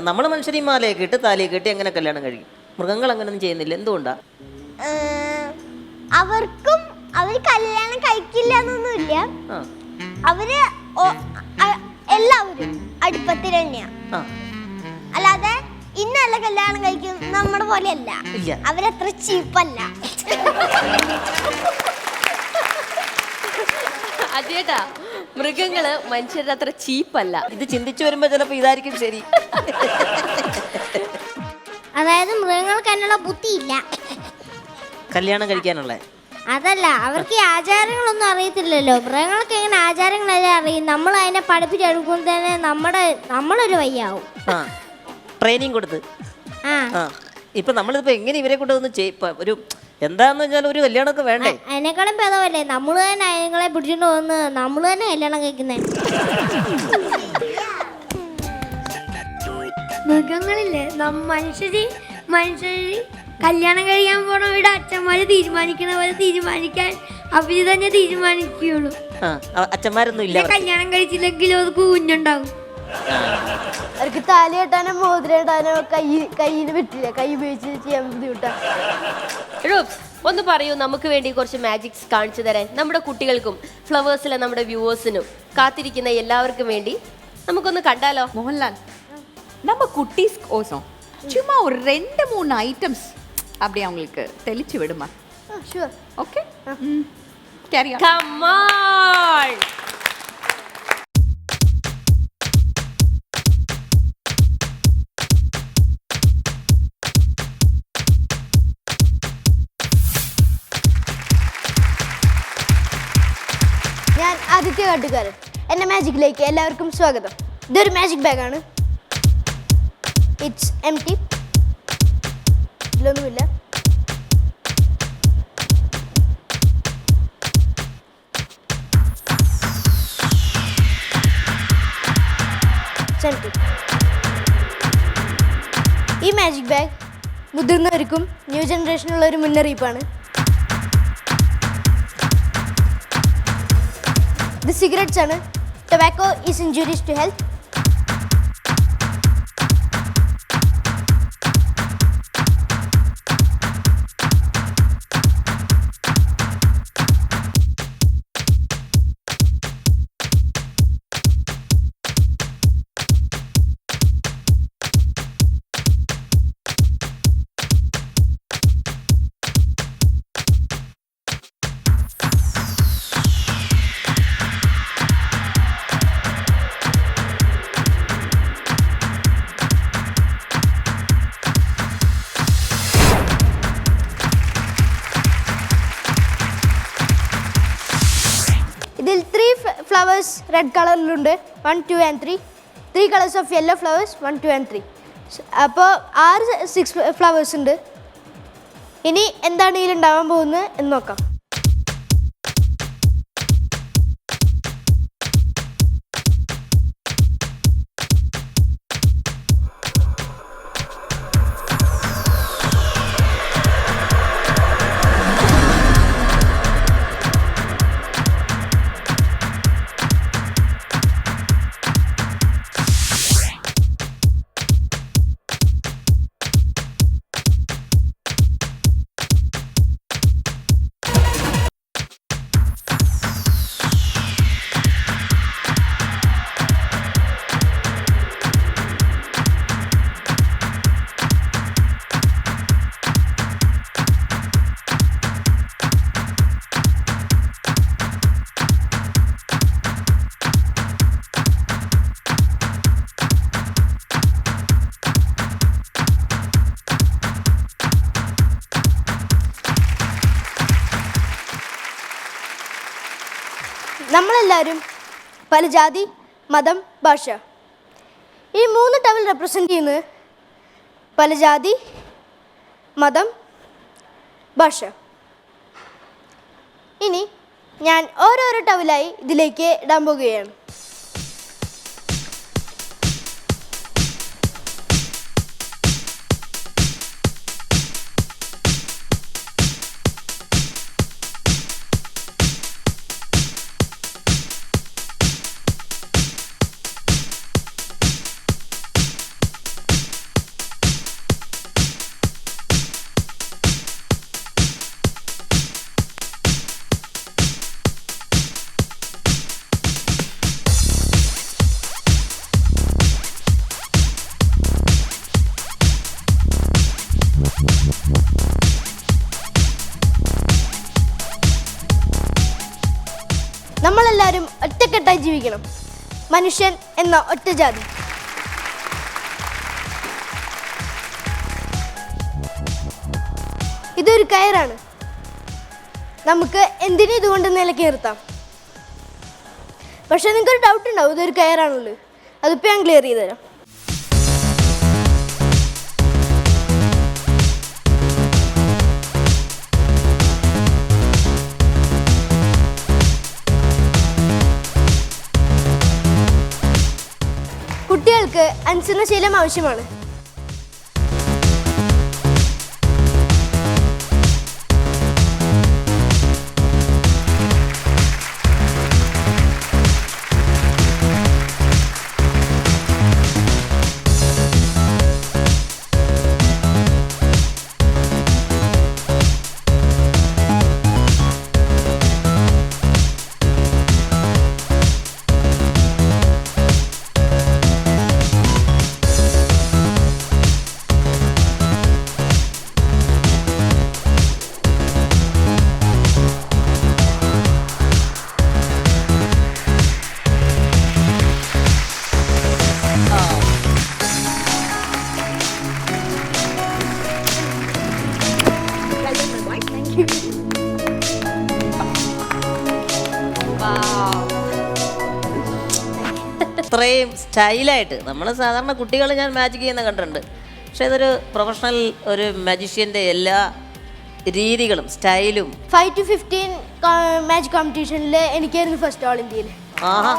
നമ്മൾ മനുഷ്യരീ മാലയൊക്കെ ഇട്ട് താലിയൊക്കെ ഇട്ട് എങ്ങനെ കല്യാണം കഴിക്കും? മൃഗങ്ങൾ അങ്ങനെയൊന്നും ചെയ്യുന്നില്ല, എന്തുകൊണ്ടാ? അവർ കല്യാണം കഴിക്കില്ല എന്നൊന്നുമില്ല. അവര് എല്ലാവരും അടുപ്പത്തിൽ തന്നെയാ. അല്ലാതെ ഇന്നല്ല കല്യാണം കഴിക്കും നമ്മുടെ പോലെയല്ല. അവരത്ര ചീപ്പല്ല. അതേട്ടാ, മൃഗങ്ങള് മനുഷ്യരുടെ അത്ര ചീപ്പല്ല. ഇത് ചിന്തിച്ചു വരുമ്പോ ചിലപ്പോ ഇതായിരിക്കും ശരി. അതായത് മൃഗങ്ങൾക്ക് അതിനുള്ള ബുദ്ധിയില്ല കല്യാണം കഴിക്കാനുള്ള. അതല്ല, അവർക്ക് ഈ ആചാരങ്ങളൊന്നും അറിയത്തില്ലല്ലോ. മൃഗങ്ങൾക്ക് എങ്ങനെ ആചാരങ്ങളെല്ലാം അറിയും. നമ്മൾ അതിനെ പഠിപ്പിച്ചെടുക്കുമ്പോൾ തന്നെ നമ്മളൊരു വയ്യാവും. ട്രെയിനിങ് കൊടുത്ത്. ഇപ്പൊ നമ്മളിപ്പോ എങ്ങനെ ഇവരെ കൊണ്ട് ഒന്ന് ഒരു എന്താന്ന് വെച്ചാൽ ഒരു കല്യാണമൊക്കെ വേണ്ടേ? അതിനേക്കാളും ഭേദമല്ലേ നമ്മൾ തന്നെ അതിങ്ങളെ പിടിച്ചിട്ട് വന്ന് നമ്മൾ തന്നെ കല്യാണം കഴിക്കുന്നേ. മൃഗങ്ങളില്ലേ, മനുഷ്യര് കല്യാണം കഴിയാൻ പോണ വീട് അച്ഛന്മാര് തീരുമാനിക്കണ പോലെ തീരുമാനിക്കാൻ അവര് തന്നെ തീരുമാനിക്കുള്ളൂ. അച്ഛന്മാരൊന്നും ഇല്ല. കല്യാണം കഴിച്ചില്ലെങ്കിലും അത് കുഞ്ഞുണ്ടാവും. അവർക്ക് താലി കെട്ടാനോ മോതിരം ഇടാനോ കയ്യിന് പറ്റില്ല. കൈ ഉപയോഗിച്ച് ചെയ്യാൻ ബുദ്ധിമുട്ടാ. ഒന്ന് പറയൂ, നമുക്ക് വേണ്ടി കുറച്ച് മാജിക്സ് കാണിച്ചു തരാൻ നമ്മുടെ കുട്ടികൾക്കും ഫ്ലവേഴ്സിലെ നമ്മുടെ വ്യൂവേഴ്സിനും കാത്തിരിക്കുന്ന എല്ലാവർക്കും വേണ്ടി നമുക്കൊന്ന് കണ്ടാലോ? മോഹൻലാൽ, நம்ம குட்டீஸ் கோசம் சும்மா ஒரு 2-3 ஐட்டம்ஸ் அப்படி அவங்களுக்கு தெளிச்சு விடுமா? Sure. Okay, carry on. Come on. ഞാൻ ആദിത്യ കാട്ടുകാരൻ. എൻ്റെ മാജിക്കിലേക്ക് എല്ലാവർക്കും സ്വാഗതം. ഇതൊരു മാജിക് ബാഗാണ്. It's empty. ഇതിലൊന്നുമില്ല. ഈ മാജിക് ബാഗ് മുതിർന്നവർക്കും ന്യൂ ജനറേഷനുള്ള ഒരു മുന്നറിയിപ്പാണ്. ഇത് സിഗരറ്റ്സ് ആണ്. Tobacco is injurious to health. ഇതിൽ 3 flowers റെഡ് കളറിലുണ്ട്. 1, 2 and 3. 3 colours of yellow flowers 1, 2 and 3. അപ്പോൾ 6 ഫ്ലവേഴ്സ് ഉണ്ട്. ഇനി എന്താണ് ഇതിലുണ്ടാവാൻ പോകുന്നത് എന്ന് നോക്കാം. നമ്മളെല്ലാവരും പല ജാതി, മതം, ഭാഷ. ഈ 3 ടവൽ റെപ്രസെൻ്റ് ചെയ്യുന്നത് പല ജാതി, മതം, ഭാഷ. ഇനി ഞാൻ ഓരോരോ ടവലായി ഇതിലേക്ക് ഇടാൻ പോകുകയാണ്. നമ്മളെല്ലാവരും ഒറ്റക്കെട്ടായി ജീവിക്കണം. മനുഷ്യൻ എന്ന ഒറ്റ ജാതി. ഇതൊരു കയറാണ്. നമുക്ക് എന്തിനും ഇതുകൊണ്ട് നിലയ്ക്ക് നിർത്താം. പക്ഷെ നിങ്ങൾക്കൊരു ഡൗട്ട് ഉണ്ടാവും, ഇതൊരു കയറാണുള്ളത്. അതിപ്പോൾ ഞാൻ ക്ലിയർ ചെയ്ത് തരാം. കുട്ടികൾക്ക് അനുസരണശീലം ആവശ്യമാണ്. ഇത്രയും സ്റ്റൈലായിട്ട് നമ്മൾ സാധാരണ കുട്ടികൾ ഞാൻ മാജിക് ചെയ്യുന്ന കണ്ടിട്ടുണ്ട്. പക്ഷേ ഇതൊരു പ്രൊഫഷണൽ ഒരു മാജിഷ്യൻ്റെ എല്ലാ രീതികളും സ്റ്റൈലും. 5 to 15 മാച്ച് കോമ്പറ്റീഷനിൽ എനിക്കായിരുന്നു ഫസ്റ്റ് ഓൾ ഇന്ത്യയിൽ. ആഹാ,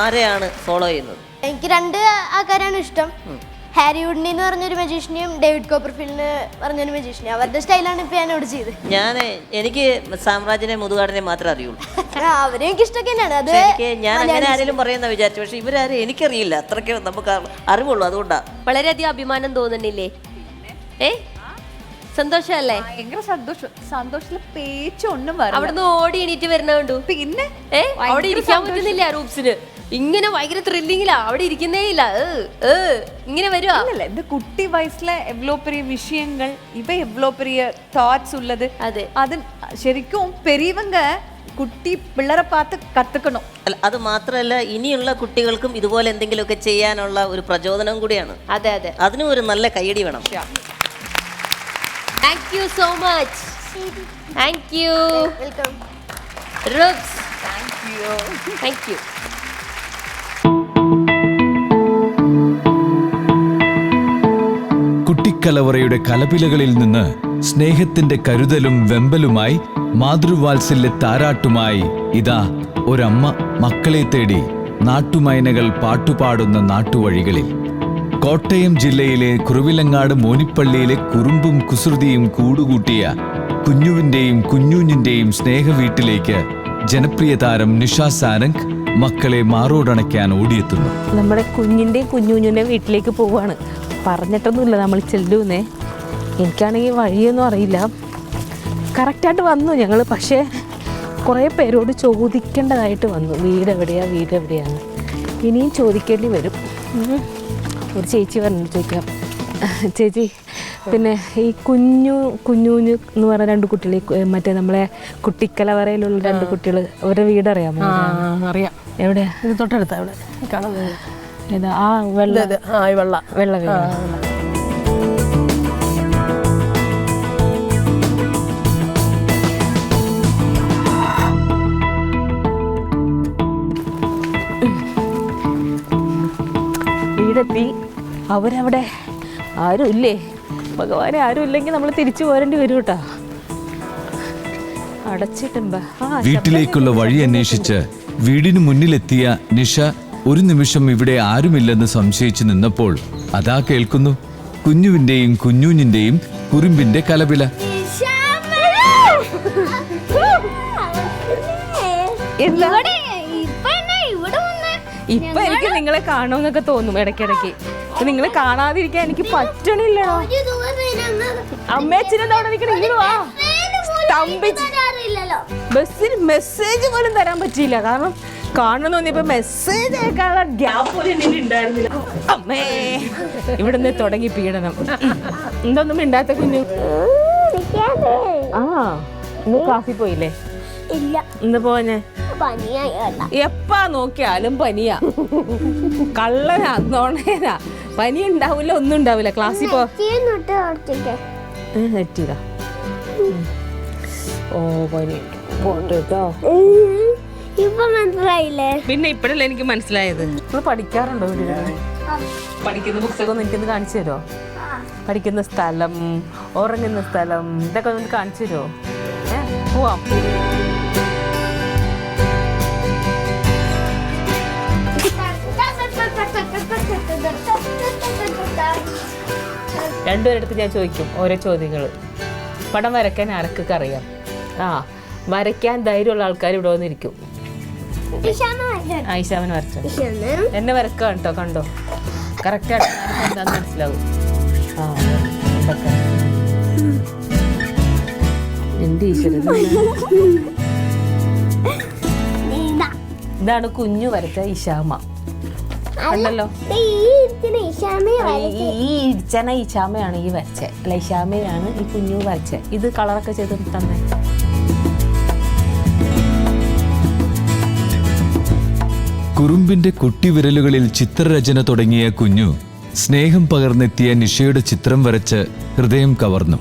ആരെയാണ് ഫോളോ ചെയ്യുന്നത്? എനിക്ക് 2 ആൾക്കാരാണ് ഇഷ്ടം. ഹാരി വുഡ്നി എന്ന് പറഞ്ഞൊരു മജീഷ്യനെയും ഡേവിഡ് കോപ്പർഫീൽഡിന് പറഞ്ഞൊരു മജീഷ്യനെയും. അവരുടെ സ്റ്റൈലാണ് ഇപ്പൊ ഞാൻ ഇവിടെ ചെയ്ത്. എനിക്ക് സാമ്രാജ്യനെ മുതുകാടിനെ മാത്രമേ അറിയുള്ളൂ. അവരെ എനിക്ക് ഇഷ്ടമൊക്കെ തന്നെയാണ്. അത് ഞാൻ അങ്ങനെ ആരെങ്കിലും പറയുന്ന വിചാരിച്ചു. പക്ഷെ ഇവരാരും എനിക്കറിയില്ല, അത്രയ്ക്ക് നമുക്ക് അറിവുള്ളൂ. അതുകൊണ്ടാ വളരെയധികം അഭിമാനം തോന്നുന്നില്ലേ? സന്തോഷല്ലേ? ഭയങ്കര സന്തോഷത്തില് പേച്ചൊന്നും അവിടുന്ന് ഓടി എണീറ്റ് വരുന്ന കണ്ടു. പിന്നെ അവിടെ ഇരിക്കാൻ പറ്റുന്നില്ല റൂപ്സിന്. ഇങ്ങനെ ഭയങ്കര ത്രില്ലിങ്ങിലാ, അവിടെ ഇരിക്കുന്നേ ഇല്ല. ഇങ്ങനെ വരുവാ. இந்த குட்டி வயசுல எவ்வளோ பெரிய விஷயங்கள், இவ எவ்வளோ பெரிய தாட்ஸ் உள்ளது. அது ശരിക്കും പെരിയവങ്ക കുട്ടി പിള്ളേരെ പാത്ത് കത്തുക്കണം. അത് മാത്രമല്ല, ഇനിയുള്ള കുട്ടികൾക്കും ഇതുപോലെ എന്തെങ്കിലുമൊക്കെ ചെയ്യാനുള്ള ഒരു പ്രചോദനം കൂടിയാണ്. അതെ അതെ, അതിനും ഒരു നല്ല കയ്യടി വേണം. Thank you so much. Thank you. Welcome റൂപ്സ്. Thank you. കുട്ടിക്കലവറയുടെ കലപിലകളിൽ നിന്ന് സ്നേഹത്തിന്റെ കരുതലും വെമ്പലുമായി, മാതൃവാത്സല്യ താരാട്ടുമായി ഇതാ ഒരമ്മ മക്കളെ തേടി നാട്ടുമൈനകൾ പാട്ടുപാടുന്ന നാട്ടുവഴികളിൽ. കോട്ടയം ജില്ലയിലെ കുറുവിലങ്ങാട് മോനിപ്പള്ളിയിലെ കുറുമ്പും കുസൃതിയും കൂടുകൂട്ടിയ കുഞ്ഞുവിന്റെയും കുഞ്ഞൂഞ്ഞിന്റെയും സ്നേഹവീട്ടിലേക്ക് ജനപ്രിയ താരം നിഷ സാരംഗ് മക്കളെ മാറോടണയ്ക്കാൻ ഓടിയെത്തുന്നു. നമ്മുടെ കുഞ്ഞിൻ്റെയും കുഞ്ഞുഞ്ഞിൻ്റെയും വീട്ടിലേക്ക് പോവുകയാണ്. പറഞ്ഞിട്ടൊന്നുമില്ല നമ്മൾ ചെല്ലുന്നേ. എനിക്കാണെങ്കിൽ വഴിയൊന്നും അറിയില്ല. കറക്റ്റായിട്ട് വന്നു ഞങ്ങൾ. പക്ഷേ കുറേ പേരോട് ചോദിക്കേണ്ടതായിട്ട് വന്നു, വീട് എവിടെയാണ്. ഇനിയും ചോദിക്കേണ്ടി വരും. ഒരു ചേച്ചി പറഞ്ഞു ചോദിക്കാം. ചേച്ചി, പിന്നെ ഈ കുഞ്ഞൂഞ്ഞ് എന്ന് പറഞ്ഞ 2 കുട്ടികൾ, മറ്റേ നമ്മളെ കുട്ടിക്കലവറയിലുള്ള 2 കുട്ടികൾ, അവരുടെ വീട് അറിയാമോ? അറിയാം. എവിടെയാ? ഇത് തൊട്ടടുത്ത അവിടെ കാണുന്നത്. ഏതാ? ആ വെള്ള വീട്. വീട്ടിലെത്തി. അവരവിടെ ആരും ഇല്ലേ? ഭഗവാനെ, ആരും ഇല്ലെങ്കിൽ നമ്മൾ തിരിച്ചു പോരേണ്ടി വരും കേട്ടോ. അടച്ചിട്ടുണ്ടാ. വീട്ടിലേക്കുള്ള വഴി അന്വേഷിച്ച് വീടിന് മുന്നിലെത്തിയ നിഷ ഒരു നിമിഷം ഇവിടെ ആരുമില്ലെന്ന് സംശയിച്ചു നിന്നപ്പോൾ അതാ കേൾക്കുന്നു കുഞ്ഞുവിന്റെയും കുഞ്ഞൂഞ്ഞിന്റെയും കുറുമ്പിന്റെ കലപില. ഇപ്പൊ എനിക്ക് നിങ്ങളെ കാണുമെന്നൊക്കെ തോന്നും ഇടയ്ക്കിടയ്ക്ക്. നിങ്ങളെ കാണാതിരിക്കാൻ എനിക്ക് പറ്റണില്ലടോ. അമ്മയച്ഛനും അവിടെ നിൽക്കണം. ഇങ്ങനെ വാ. ബസ്സിന് മെസ്സേജ് പോലും തരാൻ പറ്റിയില്ല. കാരണം കാണുന്ന തോന്നിയപ്പോ മെസ്സേജ് അയക്കാനുള്ള ഗ്യാപ്പ് പോലും എന്നിൽ ഉണ്ടായിരുന്നില്ല. അമ്മേ, ഇവിടുന്ന് തുടങ്ങി പീഡനം. എന്തൊന്നും മിണ്ടാത്ത കുഞ്ഞു. ആ, ഇന്ന് ക്ലാസ്സിൽ പോയില്ലേ? ഇല്ല. ഇന്ന് പോന്നെ എപ്പാ നോക്കിയാലും പനിയാ. കള്ളനാ, നോണേനാ. പനി ഉണ്ടാവില്ല, ഒന്നും ഉണ്ടാവില്ല. ക്ലാസ്സിൽ പോറ്റില്ല. ഓ, പനി പോട്ടോ. പിന്നെ ഇപ്പഴല്ലേ എനിക്ക് മനസ്സിലായത്. നിങ്ങൾ പഠിക്കാറുണ്ടോ? പഠിക്കുന്ന ബുക്സൊക്കെ ഒന്ന് എനിക്കൊന്ന് കാണിച്ചു തരുമോ? പഠിക്കുന്ന സ്ഥലം, ഉറങ്ങുന്ന സ്ഥലം, ഇതൊക്കെ ഒന്ന് കാണിച്ചു തരുമോ? പോവാം. രണ്ടുപേരടുത്ത് ഞാൻ ചോദിക്കും ഓരോ ചോദ്യങ്ങൾ. പടം വരയ്ക്കാൻ ആർക്കൊക്കെ അറിയാം? വരയ്ക്കാൻ ധൈര്യമുള്ള ആൾക്കാർ ഇവിടെ വന്നിരിക്കും. ഐഷാമൻ വരച്ചോ? എന്നെ വരക്കാം കേട്ടോ. കണ്ടോ, കറക്റ്റായിട്ട് എന്താന്ന് മനസ്സിലാവും. എന്റെ ഈശ്വരൻ, ഇതാണ് കുഞ്ഞു വരച്ച ഇഷാമ. ഉണ്ടല്ലോ, ഈ ഇരിച്ചന ഇഷാമയാണ് ഈ വരച്ച. അല്ല, ഇഷാമയാണ് ഈ കുഞ്ഞു വരച്ച. ഇത് കളറൊക്കെ ചെയ്ത് തന്നെ. കുറുമ്പിന്റെ കുട്ടിവിരലുകളിൽ ചിത്രരചന തുടങ്ങിയ കുഞ്ഞു സ്നേഹം പകർന്നെത്തിയ നിഷയുടെ ചിത്രം വരച്ച് ഹൃദയം കവർന്നു.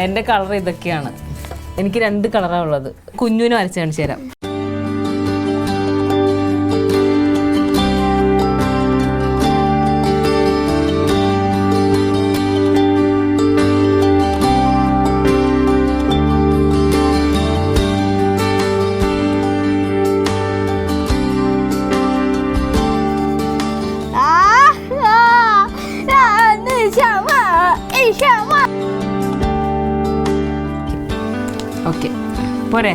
എന്റെ കളർ ഇതൊക്കെയാണ്. എനിക്ക് 2 കളറാണ് ഉള്ളത്. കുഞ്ഞുവിനെ വരച്ച് കാണിച്ചു തരാം. ഓക്കെ, പോരെ?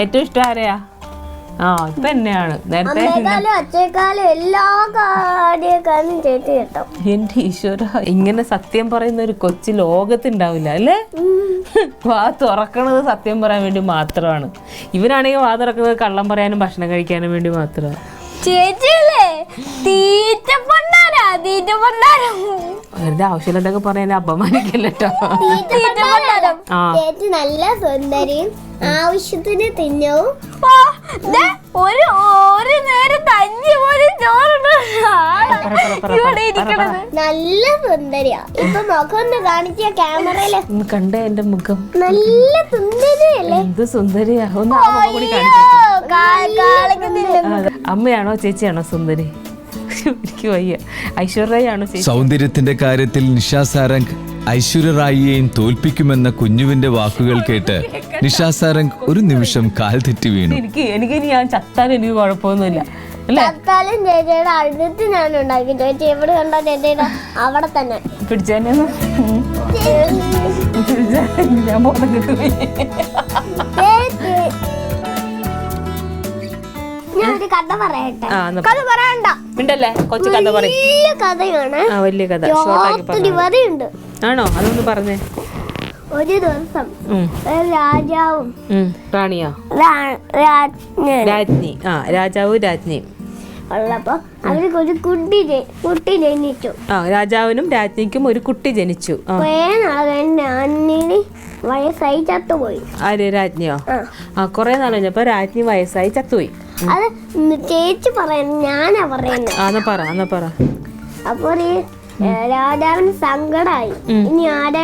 ഏറ്റവും ഇഷ്ടം ആരെയാ? ഇപ്പൊ എന്നെയാണ്. നേരത്തെ എന്റെ ഈശ്വര, ഇങ്ങനെ സത്യം പറയുന്ന ഒരു കൊച്ചു ലോകത്തുണ്ടാവില്ല അല്ലേ? വാ തുറക്കണത് സത്യം പറയാൻ വേണ്ടി മാത്രമാണ്. ഇവനാണെങ്കിൽ വാ തുറക്കുന്നത് കള്ളം പറയാനും ഭക്ഷണം കഴിക്കാനും വേണ്ടി മാത്രമാണ്. വെറുതെ ആവശ്യമില്ലാതൊക്കെ പറയാൻ അപമാനിക്കല്ലോ. നല്ല സുന്ദരിയും ആവശ്യത്തിന് തിന്നവും നല്ല സുന്ദരിയാ. ഇപ്പൊ മുഖം ഒന്ന് കാണിച്ച ക്യാമറയില് കണ്ട എന്റെ മുഖം നല്ല സുന്ദരിയല്ലേ? എന്ത് സുന്ദരിയാ. ഒന്ന് അമ്മയാണോ ചേച്ചിയാണോ സുന്ദരി? എനിക്ക് വയ്യ. ഐശ്വര്യയാണോ ചേച്ചി? സൗന്ദര്യത്തിന്റെ കാര്യത്തിൽ നിഷ സാരംഗ് ഐശ്വര്യ റായിയെയും തോൽപ്പിക്കുമെന്ന കുഞ്ഞുവിന്റെ വാക്കുകൾ കേട്ട് നിഷ സാരംഗ് ഒരു നിമിഷം കാൽ തെറ്റി വീണു. എനിക്ക് ഞാൻ ചത്താലും എനിക്ക് കുഴപ്പമൊന്നുമില്ല. ചത്താലും ചേച്ചിയുടെ അടുത്ത് ഞാൻ ഉണ്ടാക്കി. ചേച്ചി എവിടെ കണ്ടാ ചേച്ചിയുടെ അവിടെ തന്നെ പിടിച്ചേനെ. ഞാനൊരു കഥ പറയട്ടെ. കഥ പറയണ്ട മിണ്ടല്ലേ, കൊച്ചു കഥ പറയും. കഥയാണ്. വലിയ കഥ. വരെയുണ്ട്. ആണോ? അതൊന്ന് പറഞ്ഞേ. ഒരു ദിവസം രാജാവും റാണിയോ? രാജ്ഞി. രാജാവും രാജ്ഞിയും ഉള്ളപ്പോ അവർക്ക് ഒരു കുട്ടി ജനിച്ചു. രാജാവിനും രാജ്ഞിക്കും ഒരു കുട്ടി ജനിച്ചു. വയസ്സായി ചത്തുപോയി. ആര്? രാജ്ഞിയോ? കൊറേ നാൾ കഴിഞ്ഞപ്പോ രാജ്ഞി വയസ്സായി ചത്തുപോയി. അത് ചേച്ചി പറയുന്നു, ഞാനാ പറയുന്നത്. പറ. അപ്പൊ രാജാവിന് സങ്കടായി. ഇനി ആരാ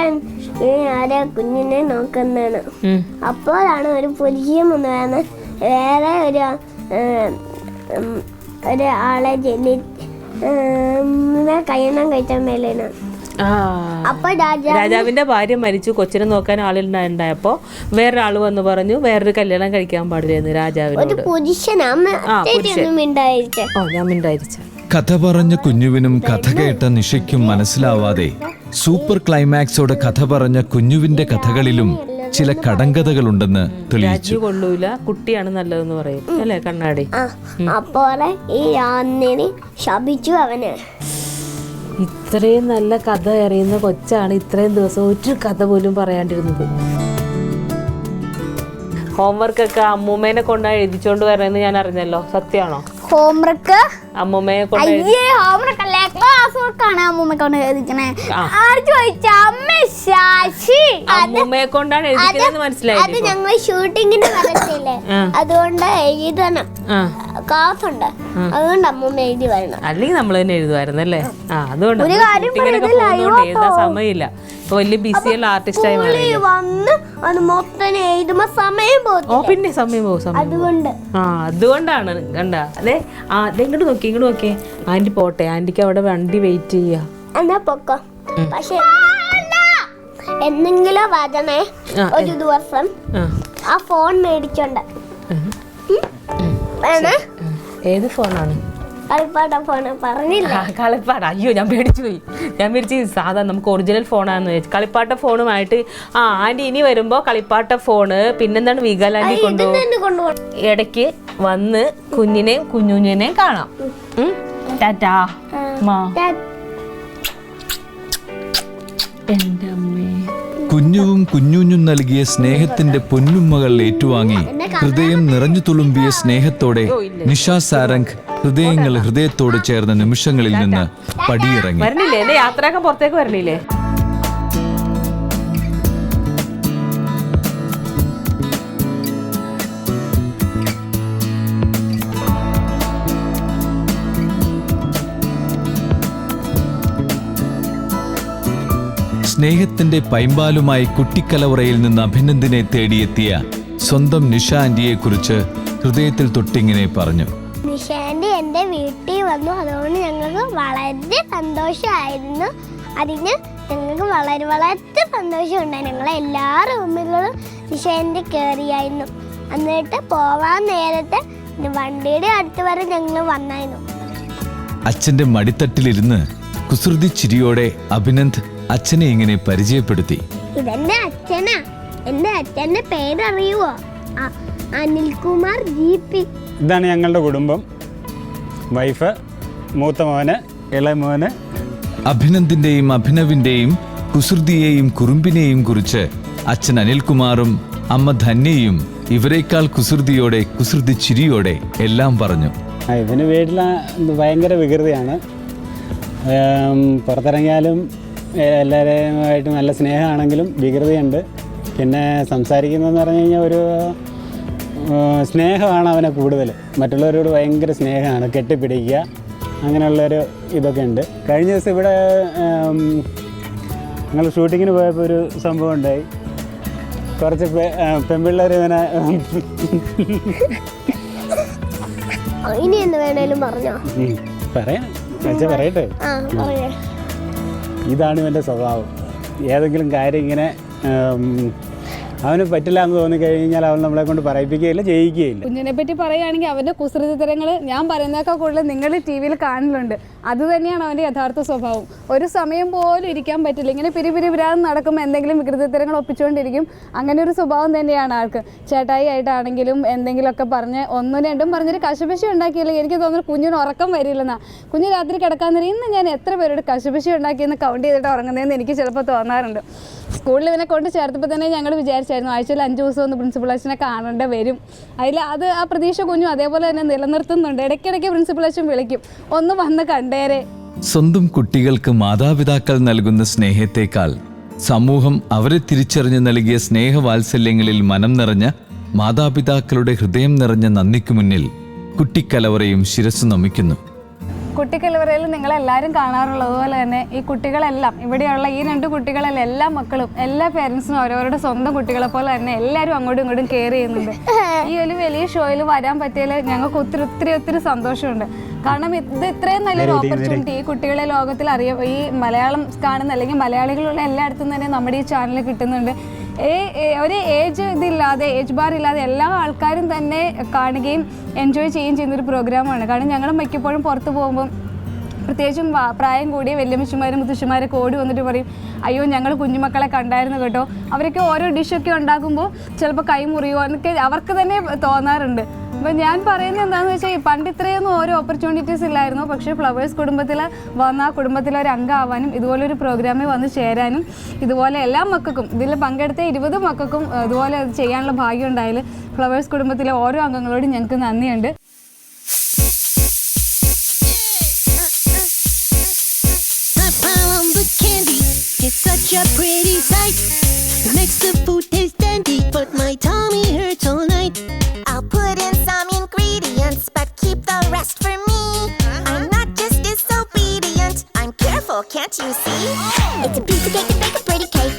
ആരാ കുഞ്ഞിനെ നോക്കുന്നതാണ്. അപ്പോഴാണ് ഒരു പുലിയും വന്ന് വേറെ ഒരാളെ കയ്യണം കഴിച്ചാൽ മേലാണ്. അപ്പൊ രാജാവിന്റെ ഭാര്യ മരിച്ചു, കൊച്ചിനെ നോക്കാൻ ആളുണ്ടായപ്പോ വേറൊരാള് വന്ന് പറഞ്ഞു വേറൊരു കല്യാണം കഴിക്കാൻ പാടില്ലെന്ന് രാജാവിനോട്. ഞാൻ മിണ്ടായിരിച്ച. കഥ പറഞ്ഞ കുഞ്ഞുവിനും കഥ കേട്ട നിഷയ്ക്കും മനസ്സിലാവാതെ സൂപ്പർ ക്ലൈമാക്സോടെ കഥ പറഞ്ഞ കുഞ്ഞുവിന്റെ കഥകളിലും ചില കടങ്കഥകളുണ്ടെന്ന് തെളിയിച്ചു. കൊള്ളൂല, കുട്ടിയാണ് നല്ലതെന്ന് പറയും അല്ലേ കണ്ണാടി. അപ്പോലെ ഈ രാന്നിനെ ശപിച്ചു അവന്. ഇത്രയും നല്ല കഥ അറിയുന്ന കൊച്ചാണ് ഇത്രയും ദിവസം ഒരു കഥ പോലും പറയാണ്ടിരുന്നത്. ഹോംവർക്ക് ഒക്കെ അമ്മൂമ്മേനെ കൊണ്ടാ എഴുതിച്ചോണ്ട് വരണമെന്ന് ഞാൻ അറിഞ്ഞല്ലോ, സത്യമാണോ? ഹോംവർക്ക് അമ്മൂമ്മയെ കൊണ്ട് അമ്മൂമ്മയെ കൊണ്ടാണ് എഴുതിക്കുന്നത് മനസ്സിലായി. അത് ഞങ്ങൾ ഷൂട്ടിങ്ങിന് വരത്തില്ലേ, അതുകൊണ്ട് എഴുതണം, ക്ലാസ് ഉണ്ട്, അതുകൊണ്ട് അമ്മൂമ്മ എഴുതി വരണം. അല്ലെങ്കിൽ നമ്മൾ തന്നെ എഴുതുമായിരുന്നല്ലേ. അതുകൊണ്ട് എഴുതാൻ സമയമില്ല, വലിയ ബിസിയുള്ള ആർട്ടിസ്റ്റായി മാറി. അത് മൊത്തം എഴുതുമ്പോ സമയം പോകും. പിന്നെ സമയം പോകും. അതുകൊണ്ട് അതുകൊണ്ടാണ് കണ്ട. അതെ ഇങ്ങോട്ട് നോക്കിയേ ആന്റി പോട്ടെ, ആന്റിക്ക് അവിടെ വണ്ടി വെയിറ്റ് ചെയ്യാ. എന്നാ പൊക്കോ. പക്ഷെ എന്തെങ്കിലും വരണേ ഒരു ദിവസം ആ ഫോൺ മേടിച്ചോണ്ട്. ഏത് ഫോണാണ്? കളിപ്പാട്ട ഫോണ് പറഞ്ഞില്ല. കളിപ്പാട്ട, അയ്യോ ഞാൻ പേടിച്ചു സാധാ നമുക്ക് ഒറിജിനൽ ഫോണാന്ന് വെച്ചു. കളിപ്പാട്ട ഫോണുമായിട്ട് ആന്റി ഇനി വരുമ്പോ കളിപ്പാട്ട ഫോണ്, പിന്നെന്താണ് വികലാന്റി കൊണ്ടുപോകും. ഇടയ്ക്ക് വന്ന് കുഞ്ഞിനെയും കുഞ്ഞുഞ്ഞിനെയും കാണാം. ടാറ്റാ എന്റെ അമ്മേ. കുഞ്ഞുവും കുഞ്ഞുഞ്ഞും നൽകിയ സ്നേഹത്തിന്റെ പൊന്നുമ്മകൾ ഏറ്റുവാങ്ങി ഹൃദയം നിറഞ്ഞു തുളുമ്പിയ സ്നേഹത്തോടെ നിഷ സാരംഗ് ഹൃദയത്തോട് ചേർന്ന നിമിഷങ്ങളിൽ നിന്ന് പടിയിറങ്ങി. വരണില്ലേ എന്നെ യാത്രയൊക്കെ പുറത്തേക്ക് വരണില്ലേ? സ്നേഹത്തിന്റെ പൈമ്പാലുമായി കുട്ടിക്കലവറയിൽ നിന്ന് അഭിനന്ദനെ തേടിയെത്തിയ സ്വന്തം നിഷ ആന്റിയെ കുറിച്ച് ഹൃദയത്തിൽ തൊട്ടിങ്ങനെ പറഞ്ഞു. നിഷാന്റി എൻ്റെ വീട്ടിൽ വന്നു, അതുകൊണ്ട് ഞങ്ങൾക്ക് വളരെ സന്തോഷമായിരുന്നു. അതിന് ഞങ്ങൾക്ക് വളരെ വളരെ സന്തോഷമുണ്ടായി. ഞങ്ങളെല്ലാ റൂമുകളും നിഷാന്റി കയറിയായിരുന്നു. എന്നിട്ട് പോവാൻ നേരത്തെ വണ്ടിയുടെ അടുത്ത് വരെ ഞങ്ങൾ വന്നായിരുന്നു. അച്ഛന്റെ മടിത്തട്ടിലിരുന്ന് കുസൃതി ചിരിയോടെ അഭിനന്ദ് അച്ഛനെ ഇങ്ങനെ പരിചയപ്പെടുത്തി. ഇതെന്റെ അച്ഛനാ. എന്റെ അച്ഛന്റെ പേരറിയുവോ? അനിൽകുമാർ GP. ഇതാണ് ഞങ്ങളുടെ കുടുംബം. വൈഫ്, മൂത്ത മോന്, ഇളയമോന്. അഭിനന്ദിന്റെയും അഭിനവിന്റെയും കുസൃതിയെയും കുറുമ്പിനെയും കുറിച്ച് അച്ഛൻ അനിൽകുമാറും അമ്മ ധന്യയും ഇവരെക്കാൾ കുസൃതിയോടെ കുസൃതി ചിരിയോടെ എല്ലാം പറഞ്ഞു. ഇവന് വീട്ടിൽ ഭയങ്കര വികൃതിയാണ്. പുറത്തിറങ്ങിയാലും എല്ലാവരുമായിട്ട് നല്ല സ്നേഹമാണെങ്കിലും വികൃതിയുണ്ട്. പിന്നെ സംസാരിക്കുന്നതെന്ന് പറഞ്ഞു കഴിഞ്ഞാൽ ഒരു സ്നേഹമാണ് അവനെ കൂടുതൽ. മറ്റുള്ളവരോട് ഭയങ്കര സ്നേഹമാണ്, കെട്ടിപ്പിടിക്കുക അങ്ങനെയുള്ളൊരു ഇതൊക്കെ ഉണ്ട്. കഴിഞ്ഞ ദിവസം ഇവിടെ ഞങ്ങൾ ഷൂട്ടിങ്ങിന് പോയപ്പോൾ ഒരു സംഭവം ഉണ്ടായി. കുറച്ച് പെൺപിള്ളേർ ഇവനെ ഇനി എന്ത് വേണേലും പറഞ്ഞോ? പറയാം, പറയട്ടെ. ഇതാണ് ഇവൻ്റെ സ്വഭാവം. ഏതെങ്കിലും കാര്യം ഇങ്ങനെ അവന് പറ്റില്ല എന്ന് തോന്നിക്കഴിഞ്ഞാൽ അവൻ നമ്മളെ കൊണ്ട് പറയിപ്പിക്കുകയില്ല, ചെയ്യിക്കുകയില്ല. കുഞ്ഞിനെ പറ്റി പറയുകയാണെങ്കിൽ അവൻ്റെ കുസൃതി തരങ്ങൾ ഞാൻ പറയുന്നതൊക്കെ കൂടുതൽ നിങ്ങൾ TV-യിൽ കാണലുണ്ട്. അത് തന്നെയാണ് അവൻ്റെ യഥാർത്ഥ സ്വഭാവം. ഒരു സമയം പോലും ഇരിക്കാൻ പറ്റില്ല. ഇങ്ങനെ പിരിപിരിപിരാന്ന് നടക്കുമ്പോൾ എന്തെങ്കിലും വികൃതിത്തരങ്ങൾ ഒപ്പിച്ചുകൊണ്ടിരിക്കും. അങ്ങനെ ഒരു സ്വഭാവം തന്നെയാണ് ആൾക്ക്. ചേട്ടായി ആയിട്ടാണെങ്കിലും എന്തെങ്കിലുമൊക്കെ പറഞ്ഞ് ഒന്നും രണ്ടും പറഞ്ഞൊരു കശുപശി ഉണ്ടാക്കിയില്ലെങ്കിൽ എനിക്ക് തോന്നുന്നു കുഞ്ഞിന് ഉറക്കം വരില്ലെന്നാ. കുഞ്ഞ് രാത്രി കിടക്കാൻ നേരം ഇന്ന് ഞാൻ എത്ര പേരോട് കശുപശി ഉണ്ടാക്കിയെന്ന് കൗണ്ട് ചെയ്തിട്ട് ഉറങ്ങുന്നതെന്ന് എനിക്ക് ചിലപ്പോൾ തോന്നാറുണ്ട്. സ്കൂളിൽ ഇവനെ കൊണ്ട് ചേർത്തപ്പോൾ തന്നെ ഞങ്ങൾ വിചാരിച്ചായിരുന്നു ആഴ്ചയിൽ 5 ദിവസം ഒന്ന് പ്രിൻസിപ്പൽ അച്ഛനെ കാണേണ്ട വരും. അത് ആ പ്രതീക്ഷ കുഞ്ഞും അതേപോലെ തന്നെ നിലനിർത്തുന്നുണ്ട്. ഇടയ്ക്കിടയ്ക്ക് പ്രിൻസിപ്പൽ അച്ഛൻ വിളിക്കും, ഒന്ന് വന്ന് കണ്ടേരെ. സ്വന്തം കുട്ടികൾക്ക് മാതാപിതാക്കൾ നൽകുന്ന സ്നേഹത്തേക്കാൾ സമൂഹം അവരെ തിരിച്ചറിഞ്ഞ് നൽകിയ സ്നേഹവാത്സല്യങ്ങളിൽ മനം നിറഞ്ഞ മാതാപിതാക്കളുടെ ഹൃദയം നിറഞ്ഞ നന്ദിക്കു മുന്നിൽ കുട്ടിക്കലവറയും ശിരസ്സു നമിക്കുന്നു. കുട്ടിക്കലവറയിൽ നിങ്ങളെല്ലാവരും കാണാറുള്ളതുപോലെ തന്നെ ഈ കുട്ടികളെല്ലാം ഇവിടെയുള്ള ഈ 2 കുട്ടികളെല്ലാം എല്ലാ മക്കളും എല്ലാ പേരൻസിനും അവരവരുടെ സ്വന്തം കുട്ടികളെ പോലെ തന്നെ എല്ലാവരും അങ്ങോട്ടും ഇങ്ങോട്ടും കെയർ ചെയ്യുന്നുണ്ട്. ഈ ഒരു വലിയ ഷോയിൽ വരാൻ പറ്റിയതിൽ ഞങ്ങൾക്ക് ഒത്തിരി സന്തോഷമുണ്ട്. കാരണം ഇത് ഇത്രയും നല്ലൊരു ഓപ്പർച്യൂണിറ്റി ഈ കുട്ടികളെ ലോകത്തിൽ ഈ മലയാളം കാണുന്ന അല്ലെങ്കിൽ മലയാളികളുള്ള എല്ലായിടത്തും തന്നെ നമ്മുടെ ഈ ചാനൽ കിട്ടുന്നുണ്ട്. ഒരു ഏജ് ബാർ ഇല്ലാതെ എല്ലാ ആൾക്കാരും തന്നെ കാണുകയും എൻജോയ് ചെയ്യുന്നൊരു പ്രോഗ്രാമാണ്. കാരണം ഞങ്ങൾ മിക്കപ്പോഴും പുറത്ത് പോകുമ്പം പ്രത്യേകിച്ചും പ്രായം കൂടിയ വല്യമ്മച്ചിമാരും മുത്തശ്ശിമാരൊക്കെ ഓടി വന്നിട്ട് പറയും, അയ്യോ ഞങ്ങൾ കുഞ്ഞുമക്കളെ കണ്ടായിരുന്നു കേട്ടോ. അവരൊക്കെ ഓരോ ഡിഷൊക്കെ ഉണ്ടാക്കുമ്പോൾ ചിലപ്പോൾ കൈ മുറിയുമോ എന്നൊക്കെ അവർക്ക് തന്നെ തോന്നാറുണ്ട്. അപ്പം ഞാൻ പറയുന്നത് എന്താണെന്ന് വെച്ചാൽ പണ്ട് ഇത്രയൊന്നും ഓരോ ഓപ്പർച്യൂണിറ്റീസ് ഇല്ലായിരുന്നു. പക്ഷേ ഫ്ലവേഴ്സ് കുടുംബത്തിൽ വന്ന ആ കുടുംബത്തിലെ ഒരു അംഗമാവാനും ഇതുപോലൊരു പ്രോഗ്രാമിൽ വന്ന് ചേരാനും ഇതുപോലെ എല്ലാ മക്കൾക്കും ഇതിൽ പങ്കെടുത്ത 20 മക്കൾക്കും ഇതുപോലെ ചെയ്യാനുള്ള ഭാഗ്യം ഉണ്ടായാൽ ഫ്ലവേഴ്സ് കുടുംബത്തിലെ ഓരോ അംഗങ്ങളോടും ഞങ്ങൾക്ക് നന്ദിയുണ്ട്. It's such a pretty sight. Makes the food taste dandy, but my tummy hurts all night. I'll put in some ingredients, but keep the rest for me. I'm not just disobedient, I'm careful, can't you see? It's a piece of cake to bake a pretty cake.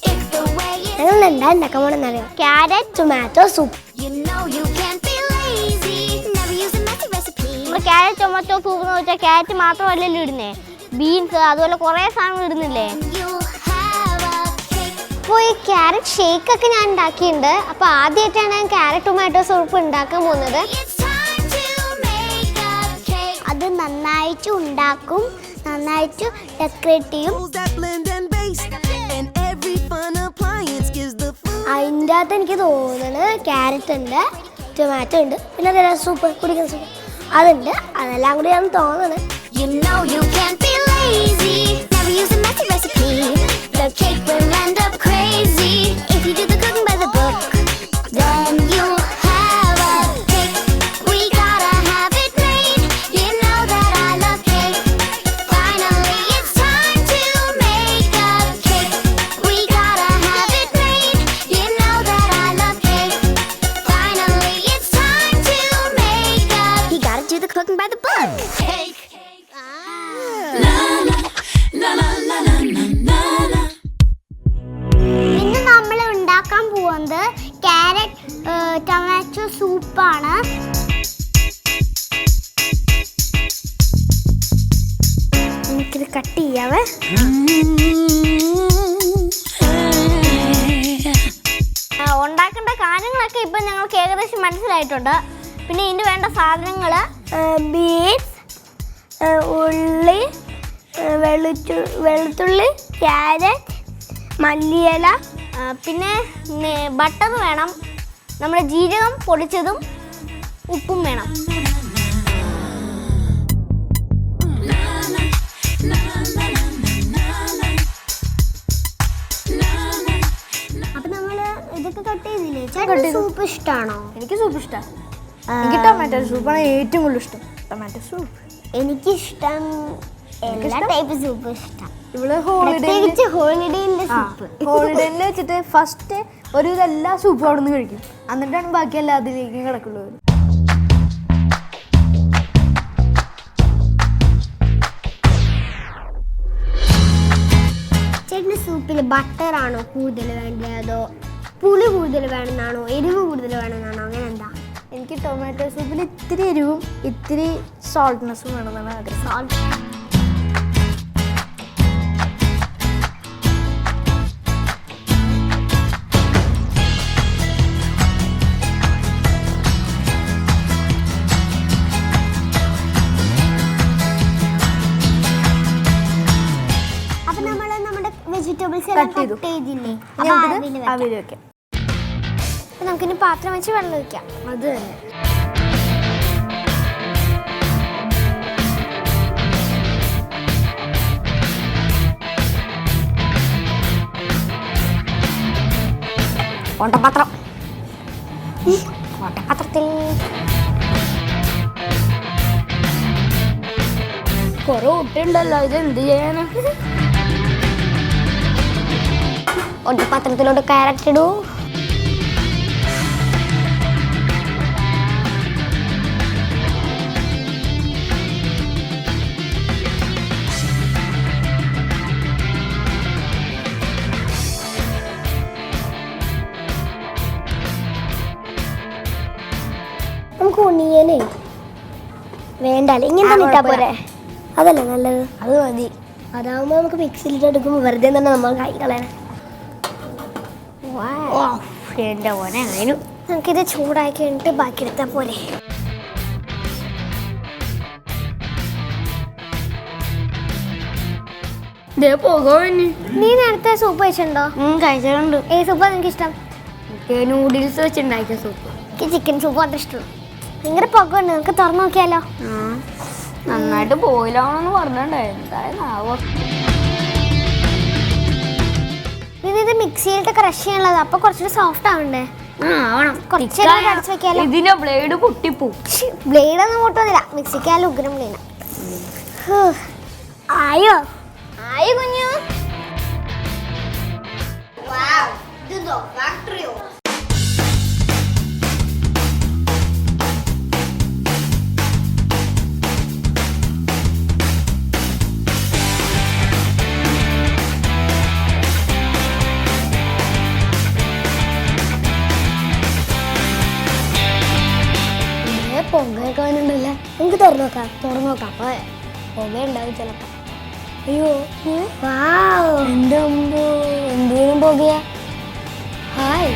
It's the way it ഞങ്ങൾ എന്താ ഉണ്ടാക്കാൻ പോണെന്നറിയോ? Carrot tomato soup. You know you can't be lazy. Never use a messy recipe. നമ്മൾ carrot tomato soup എന്ന് വെച്ചാൽ carrot മാത്രമല്ലല്ലോ ഇടുന്നേ, beans അതുപോലെ കുറേ സാധനങ്ങൾ ഇടുന്നില്ലേ. അപ്പോൾ ഈ ക്യാരറ്റ് ഷേക്ക് ഒക്കെ ഞാൻ ഉണ്ടാക്കിയിട്ടുണ്ട്. അപ്പോൾ ആദ്യമായിട്ടാണ് ഞാൻ ക്യാരറ്റ് ടൊമാറ്റോ സൂപ്പ് ഉണ്ടാക്കാൻ പോകുന്നത്. അത് നന്നായിട്ട് ഉണ്ടാക്കും, നന്നായിട്ട് ഡെക്കറേറ്റ് ചെയ്യും. അതിൻ്റെ അകത്ത് എനിക്ക് തോന്നുന്നത് ക്യാരറ്റ് ഉണ്ട്, ടൊമാറ്റോ ഉണ്ട്, പിന്നെ അതല്ല സൂപ്പ് കുടിക്കുന്ന സൂപ്പ് അതുണ്ട്. അതെല്ലാം കൂടിയാണ് തോന്നുന്നത്. You know you can't be lazy. Never use a messy recipe. The cake will end up crazy. If you do the cooking by the book, then you'll have a cake. We gotta have it made. You know that I love cake. Finally, it's time to make a cake. We gotta have it made. You know that I love cake. Finally, it's time to make a cake. You gotta do the cooking by the book. Cake. ഇന്ന് നമ്മൾ ഉണ്ടാക്കാൻ പോകുന്നത് carrot tomato സൂപ്പാണ്. എനിക്കിത് cut ചെയ്യാവേ. ഉണ്ടാക്കേണ്ട കാര്യങ്ങളൊക്കെ ഇപ്പം ഞങ്ങൾക്ക് ഏകദേശം മനസ്സിലായിട്ടുണ്ട്. പിന്നെ ഇതിന് വേണ്ട സാധനങ്ങൾ ബീൻസ്, ഉള്ളി, വെളുത്തുള്ളി, ക്യാരറ്റ്, മല്ലിയില, പിന്നെ ബട്ടർ വേണം, നമ്മുടെ ജീരകം പൊടിച്ചതും ഉപ്പും വേണം. അപ്പം നമ്മൾ ഇതൊക്കെ കട്ട് ചെയ്തില്ലേ? ചേട്ടന് സൂപ്പ് ഇഷ്ടമാണോ? എനിക്ക് സൂപ്പ് ഇഷ്ടമാണ്. എനിക്ക് ടൊമാറ്റോ സൂപ്പാണ് ഏറ്റവും കൂടുതൽ ഇഷ്ടം. ടൊമാറ്റോ സൂപ്പ് എനിക്കിഷ്ടം. എല്ലാ ടൈപ്പ് സൂപ്പ് ഇഷ്ടം. ഇവിടെ ഹോളിഡേയിലെ സൂപ്പ്. ഹോളിഡേയിൽ വെച്ചിട്ട് ഫസ്റ്റ് ഒരു എല്ലാ സൂപ്പും അവിടെ നിന്ന് കഴിക്കും, എന്നിട്ടാണ് ബാക്കി എല്ലാ അതിലേക്കും കിടക്കുള്ളൂ. ചേട്ടന് സൂപ്പിൽ ബട്ടറാണോ കൂടുതൽ വേണ്ടത്, അതോ പുളി കൂടുതൽ വേണമെന്നാണോ, എരിവ് കൂടുതൽ വേണമെന്നാണോ, അങ്ങനെ എന്താ? എനിക്ക് ടൊമാറ്റോ സൂപ്പിൽ ഇത്തിരി എരിവും ഇത്തിരി സോൾട്ട്നെസ്സും വേണമെന്നാണ് ആഗ്രഹം. അപ്പൊ നമ്മൾ നമ്മുടെ വെജിറ്റബിൾസ് എല്ലാം കട്ട് ചെയ്തില്ലേ? ആവിയിൽ വെക്കാം. അപ്പൊ നമുക്കിനി പാത്രം വെച്ച് വെള്ളം ഒഴിക്കാം. അത് തന്നെ. ഓട്ടപാത്രം. ഓട്ടപാത്രത്തിൽ കുറെ ഒട്ടുണ്ടല്ലോ, ഇത് എന്ത് ചെയ്യാനാ? ഓട്ടപാത്രത്തിലോട്ട് ക്യാരറ്റ് ഇടൂ. ശിവനെ വേണ്ടല്ലേ ഇങ്ങനെ തന്നെ ഇട്ടാ പോരെ? അതല്ലേ നല്ലത്? അത് മതി. അതാവുമ്പോ നമുക്ക് മിക്സിയിലിട്ട് എടുക്കുമ്പോൾ വെറുതെ തന്നെ നമ്മൾ കൈ കളയണം. എന്റെ മോനെ അതിനും നമുക്കിത് ചൂടാക്കി കഴിഞ്ഞിട്ട് ബാക്കി എടുത്താൽ പോലെ. നീ നേരത്തെ സൂപ്പ് കഴിച്ചിട്ടുണ്ടോ? കഴിച്ചിട്ടുണ്ട്. ഏത് സൂപ്പാ നിനക്ക് ഇഷ്ടം? നൂഡിൽസ് വെച്ചുണ്ടാക്കിയ സൂപ്പ്. എനിക്ക് ചിക്കൻ സൂപ്പ് അത്ര ഇഷ്ടമുള്ളൂ. ഭയങ്കര പുകയുണ്ട്, നമുക്ക് തുറന്നു നോക്കിയാലോ? നന്നായിട്ട് ബോയിലാവണമെന്ന് പറഞ്ഞിട്ടുണ്ടേ, എന്തായാലും ഇത് മിക്സിയിലിട്ട് ക്രഷ് ചെയ്യാനുള്ളത്, അപ്പൊ കുറച്ചുകൂടി സോഫ്റ്റ് ആവണ്ടേ? ഇതിന്റെ ബ്ലേഡ് പൊട്ടിപ്പോ. ബ്ലേഡ് ഒന്നും പൊട്ടുന്നില്ല, മിക്സിക്കാലും ഉഗ്രം ബ്ലേഡ്. ആയോ ആയോ കുഞ്ഞു? പൊങ്ങയൊക്കെ നമുക്ക് തുറന്നു നോക്കാം. അപ്പൊ പുക ഉണ്ടാവും ചിലപ്പോ. അയ്യോ എന്റെ അമ്പോ, എന്തോരം പുകയാ. ഹായ്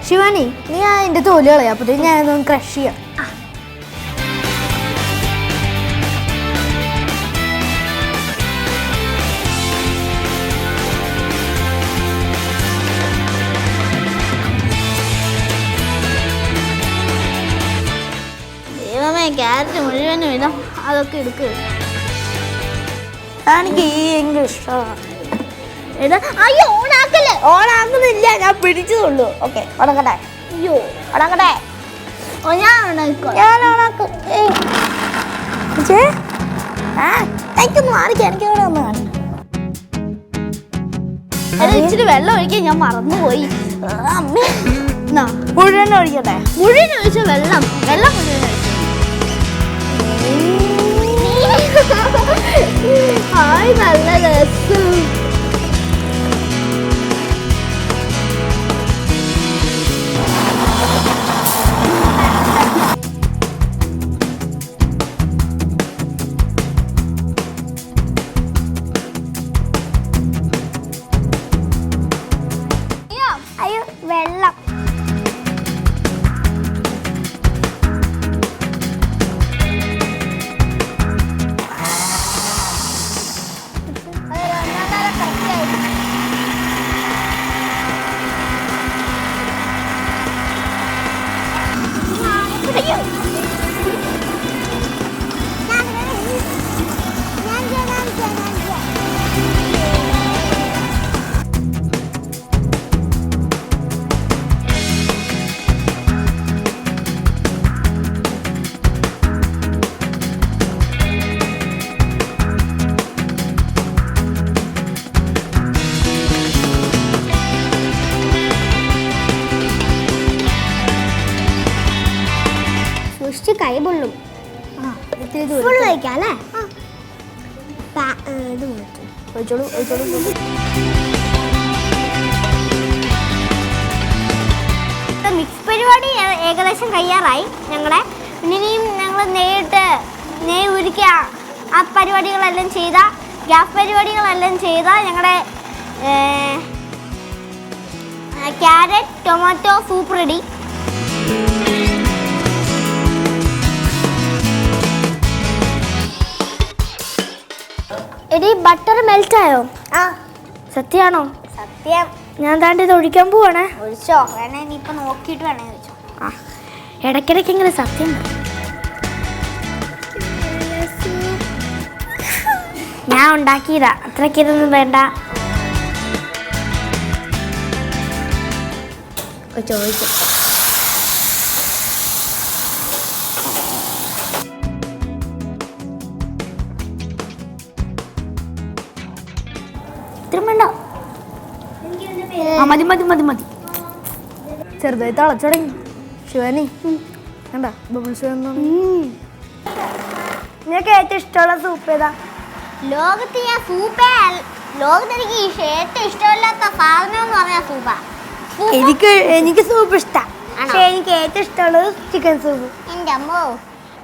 ശിവാനി, നീ അതിന്റെ തോല് കളയാ, അപ്പൊ ഞാനതൊന്ന് ക്രഷ് ചെയ്യാം. ക്യാരറ്റ് മുഴുവനും ഇതാ, അതൊക്കെ എടുക്കുക. എനിക്ക് ഈ ഭയങ്കര ഇഷ്ടമാണ്. അയ്യോ ഓണാക്കല്ലേ? ഓണാക്കുന്നില്ല, ഞാൻ പിടിച്ചതുള്ളൂ. ഓക്കെ ഉണക്കട്ടെ. അയ്യോ ഉണക്കട്ടെ. ഞാൻ ഉണക്കും. എനിക്കൊന്ന് മാറിക്കാം, എനിക്ക് ഇവിടെ ഒന്ന് കാണണം. ഇച്ചിരി വെള്ളം ഒഴിക്കാൻ ഞാൻ മറന്നുപോയി. അമ്മേ മുഴുവൻ ഒഴിക്കട്ടെ? മുഴുവൻ ഒഴിച്ച വെള്ളം മുഴുവൻ ഒഴിച്ചു. ഹായ് നല്ല രസം. അയ്യോ വെള്ളം. കൈ പൊള്ളും. ഫുൾ കഴിക്കാം അല്ലേ? ഇത് ഒഴിച്ചോളൂ. മിക്സ് പരിപാടി ഏകദേശം കഴിയാറായി ഞങ്ങളെ. ഇനിയും ഞങ്ങൾ നെയ്യ് ഉരുക്കി ആ പരിപാടികളെല്ലാം ചെയ്ത, ഗ്യാസ് പരിപാടികളെല്ലാം ചെയ്ത ഞങ്ങളുടെ ക്യാരറ്റ് ടൊമാറ്റോ സൂപ്പ് റെഡി. എടി ബട്ടർ മെൽറ്റ് ആയോ? സത്യമാണോ? സത്യം. ഞാൻ താണ്ടി ഇത് ഒഴിക്കാൻ പോവാണേ. ഒഴിച്ചോ? വേണേ നീ ഇപ്പൊ നോക്കിയിട്ട് വേണേ ഒഴിച്ചോ. ഇടയ്ക്കിടയ്ക്ക് ഇങ്ങനെ സത്യം. ഞാൻ ഉണ്ടാക്കിയതാ, അത്രയ്ക്കിതൊന്നും വേണ്ട. ചോദിച്ചു വേണ്ട. മതി. ചെറുതായി തിളച്ചു തുടങ്ങി. ശിവാനി വേണ്ട ബബിൾസ്. നിനക്ക് ഏറ്റവും ഇഷ്ടമുള്ള സൂപ്പ് ഏതാ? ലോകത്ത് ഞാൻ സൂപ്പേ, ലോകത്ത് എനിക്ക് ഏറ്റവും ഇഷ്ടമില്ലാത്ത സാധനം എന്ന് പറഞ്ഞാൽ സൂപ്പാ. എനിക്ക് സൂപ്പ് ഇഷ്ടം. പക്ഷേ എനിക്ക് ഏറ്റവും ഇഷ്ടമുള്ളത് ചിക്കൻ സൂപ്പ്. എന്റെ അമ്മോ,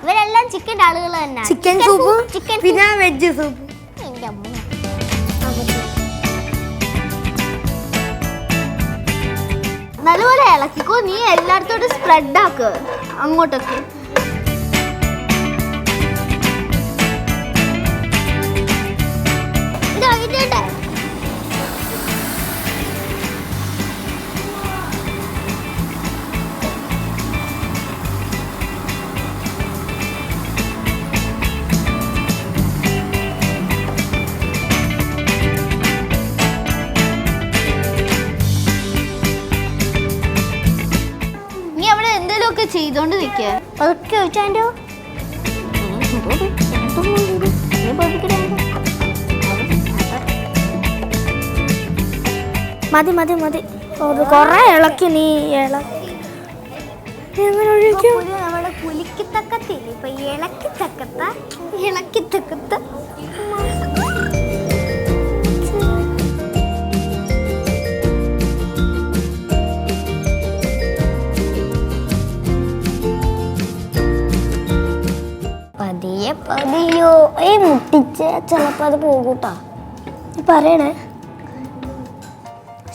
ഇവരെല്ലാം ചിക്കൻ്റെ ആളുകൾ തന്നെ. ചിക്കൻ സൂപ്പും പിന്നെ വെജ് സൂപ്പ്. എന്റെ അമ്മോ, നല്ലപോലെ ഇളക്കിക്കോ. നീ എല്ലായിടത്തോട്ടും സ്പ്രെഡ് ആക്ക് അങ്ങോട്ടൊക്കെ. ഇതായിട്ടേ ചെയ്തോണ്ട് നിൽക്കുക. അതൊക്കെ ചോദിച്ചാണ്ടോ മതി മതി മതി. കൊറേ ഇളക്കി നീ നമ്മുടെ പുലിക്കത്തക്കത്തില്ല, ഇപ്പൊ ഇളക്കിത്തക്കത്ത. പതിയോ മുട്ടിച്ച ചിലപ്പോ അത് പോകൂട്ടാ. പറയണേ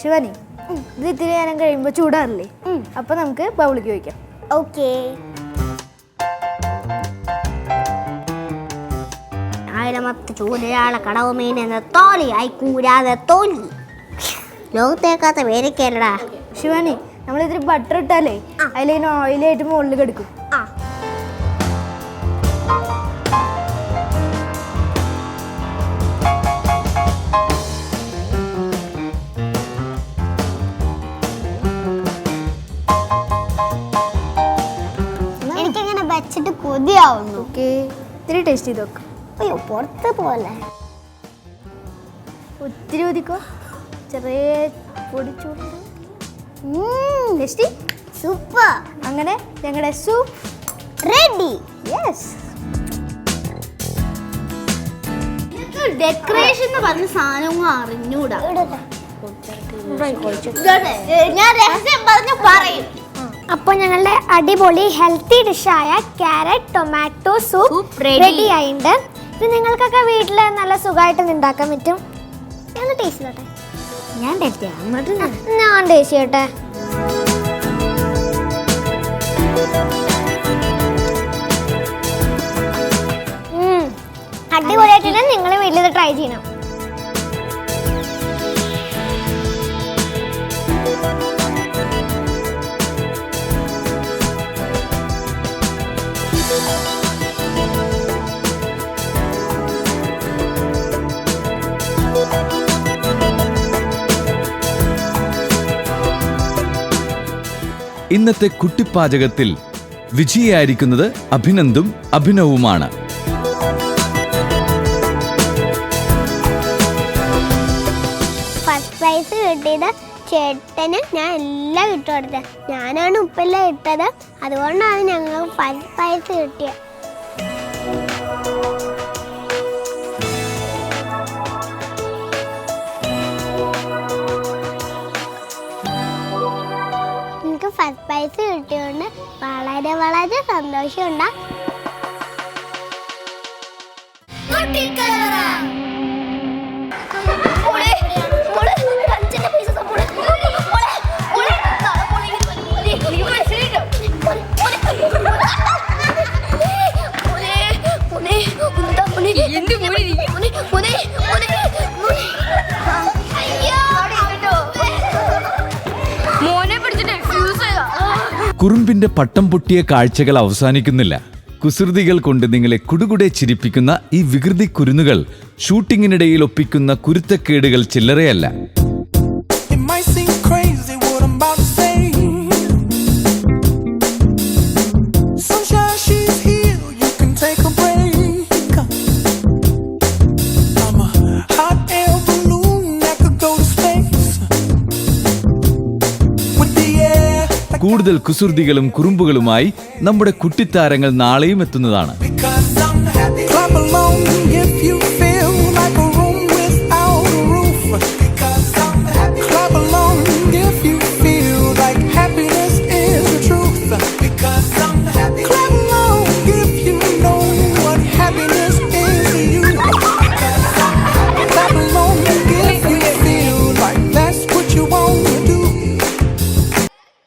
ശിവാനി, ഇത് ഇത്തിരി നേരം കഴിയുമ്പോ ചൂടാറില്ലേ? അപ്പൊ നമുക്ക് ബൗളിക്ക് വയ്ക്കാം. ഓക്കേ. ആയിരമത്ത് ചൂരയാളെ കടവ് മീൻ എന്ന തോലി അയക്കൂരാതെ തോലി ലോകത്തേക്കാത്ത പേരൊക്കെയല്ലടാ. ശിവാനി, നമ്മൾ ഇതിൽ ബട്ടർ ഇട്ടാലേ അതിലിങ്ങനെ ഓയിലായിട്ട് മുകളിൽ കിടക്കും. എനിക്കങ്ങനെ വെച്ചിട്ട് കൊതിയാവുന്നു. ഓക്കെ, ഇത്തിരി ടേസ്റ്റ് ചെയ്ത് നോക്കാം. അയ്യോ, പുറത്ത് പോലെ ഒത്തിരി ഒതുക്കോ. ചെറിയ പൊടിച്ചൂട് ടേസ്റ്റി സൂപ്പർ. അങ്ങനെ ഞങ്ങളുടെ സൂപ്പ് റെഡി. യെസ്. ഡെക്കറേഷൻ എന്ന് പറഞ്ഞ സാധനവും അറിഞ്ഞൂടാ. ഞാൻ രഹസ്യം പറഞ്ഞു പറയും. അപ്പോൾ ഞങ്ങളുടെ അടിപൊളി ഹെൽത്തി ഡിഷായ ക്യാരറ്റ് ടൊമാറ്റോ സൂപ്പ് റെഡി ആയിട്ടുണ്ട്. ഇത് നിങ്ങൾക്കൊക്കെ വീട്ടിൽ നല്ല സുഖമായിട്ട് ഉണ്ടാക്കാൻ പറ്റും. ഞാൻ ടേസ്റ്റ് ചെയ്യട്ടെ. ഞാൻ ടേസ്റ്റ് ചെയ്യാം. ഞാൻ ടേസ്റ്റ് ചെയ്യട്ടെ. അടിപൊളിയായിട്ടുണ്ട്. നിങ്ങൾ വീട്ടിൽ ട്രൈ ചെയ്യണം. ഇന്നത്തെ കുട്ടിപ്പാചകത്തിൽ വിജയിയായിരിക്കുന്നത് അഭിനന്ദും അഭിനവുമാണ്. ഫസ്റ്റ് പ്രൈസ് കിട്ടിയത് ചേട്ടന് ഞാൻ എല്ലാം ഇട്ട് കൊടുത്തത്. ഞാനാണ് ഉപ്പെല്ലാം ഇട്ടത്. അതുകൊണ്ടാണ് ഞങ്ങൾ ഫസ്റ്റ് പ്രൈസ് കിട്ടിയത്. എനിക്ക് ഫസ്റ്റ് പ്രൈസ് കിട്ടിയതുകൊണ്ട് വളരെ വളരെ സന്തോഷമുണ്ട്. കുറുമ്പിന്റെ പട്ടം പൊട്ടിയ കാഴ്ചകൾ അവസാനിക്കുന്നില്ല. കുസൃതികൾ കൊണ്ട് നിങ്ങളെ കുടുകുടെ ചിരിപ്പിക്കുന്ന ഈ വികൃതി കുരുന്നുകൾ ഷൂട്ടിങ്ങിനിടയിൽ ഒപ്പിക്കുന്ന കുരുത്തക്കേടുകൾ ചില്ലറയല്ല. കൂടുതൽ കുസൃതികളും കുറുമ്പുകളുമായി നമ്മുടെ കുട്ടിത്താരങ്ങൾ നാളെയും എത്തുന്നതാണ്.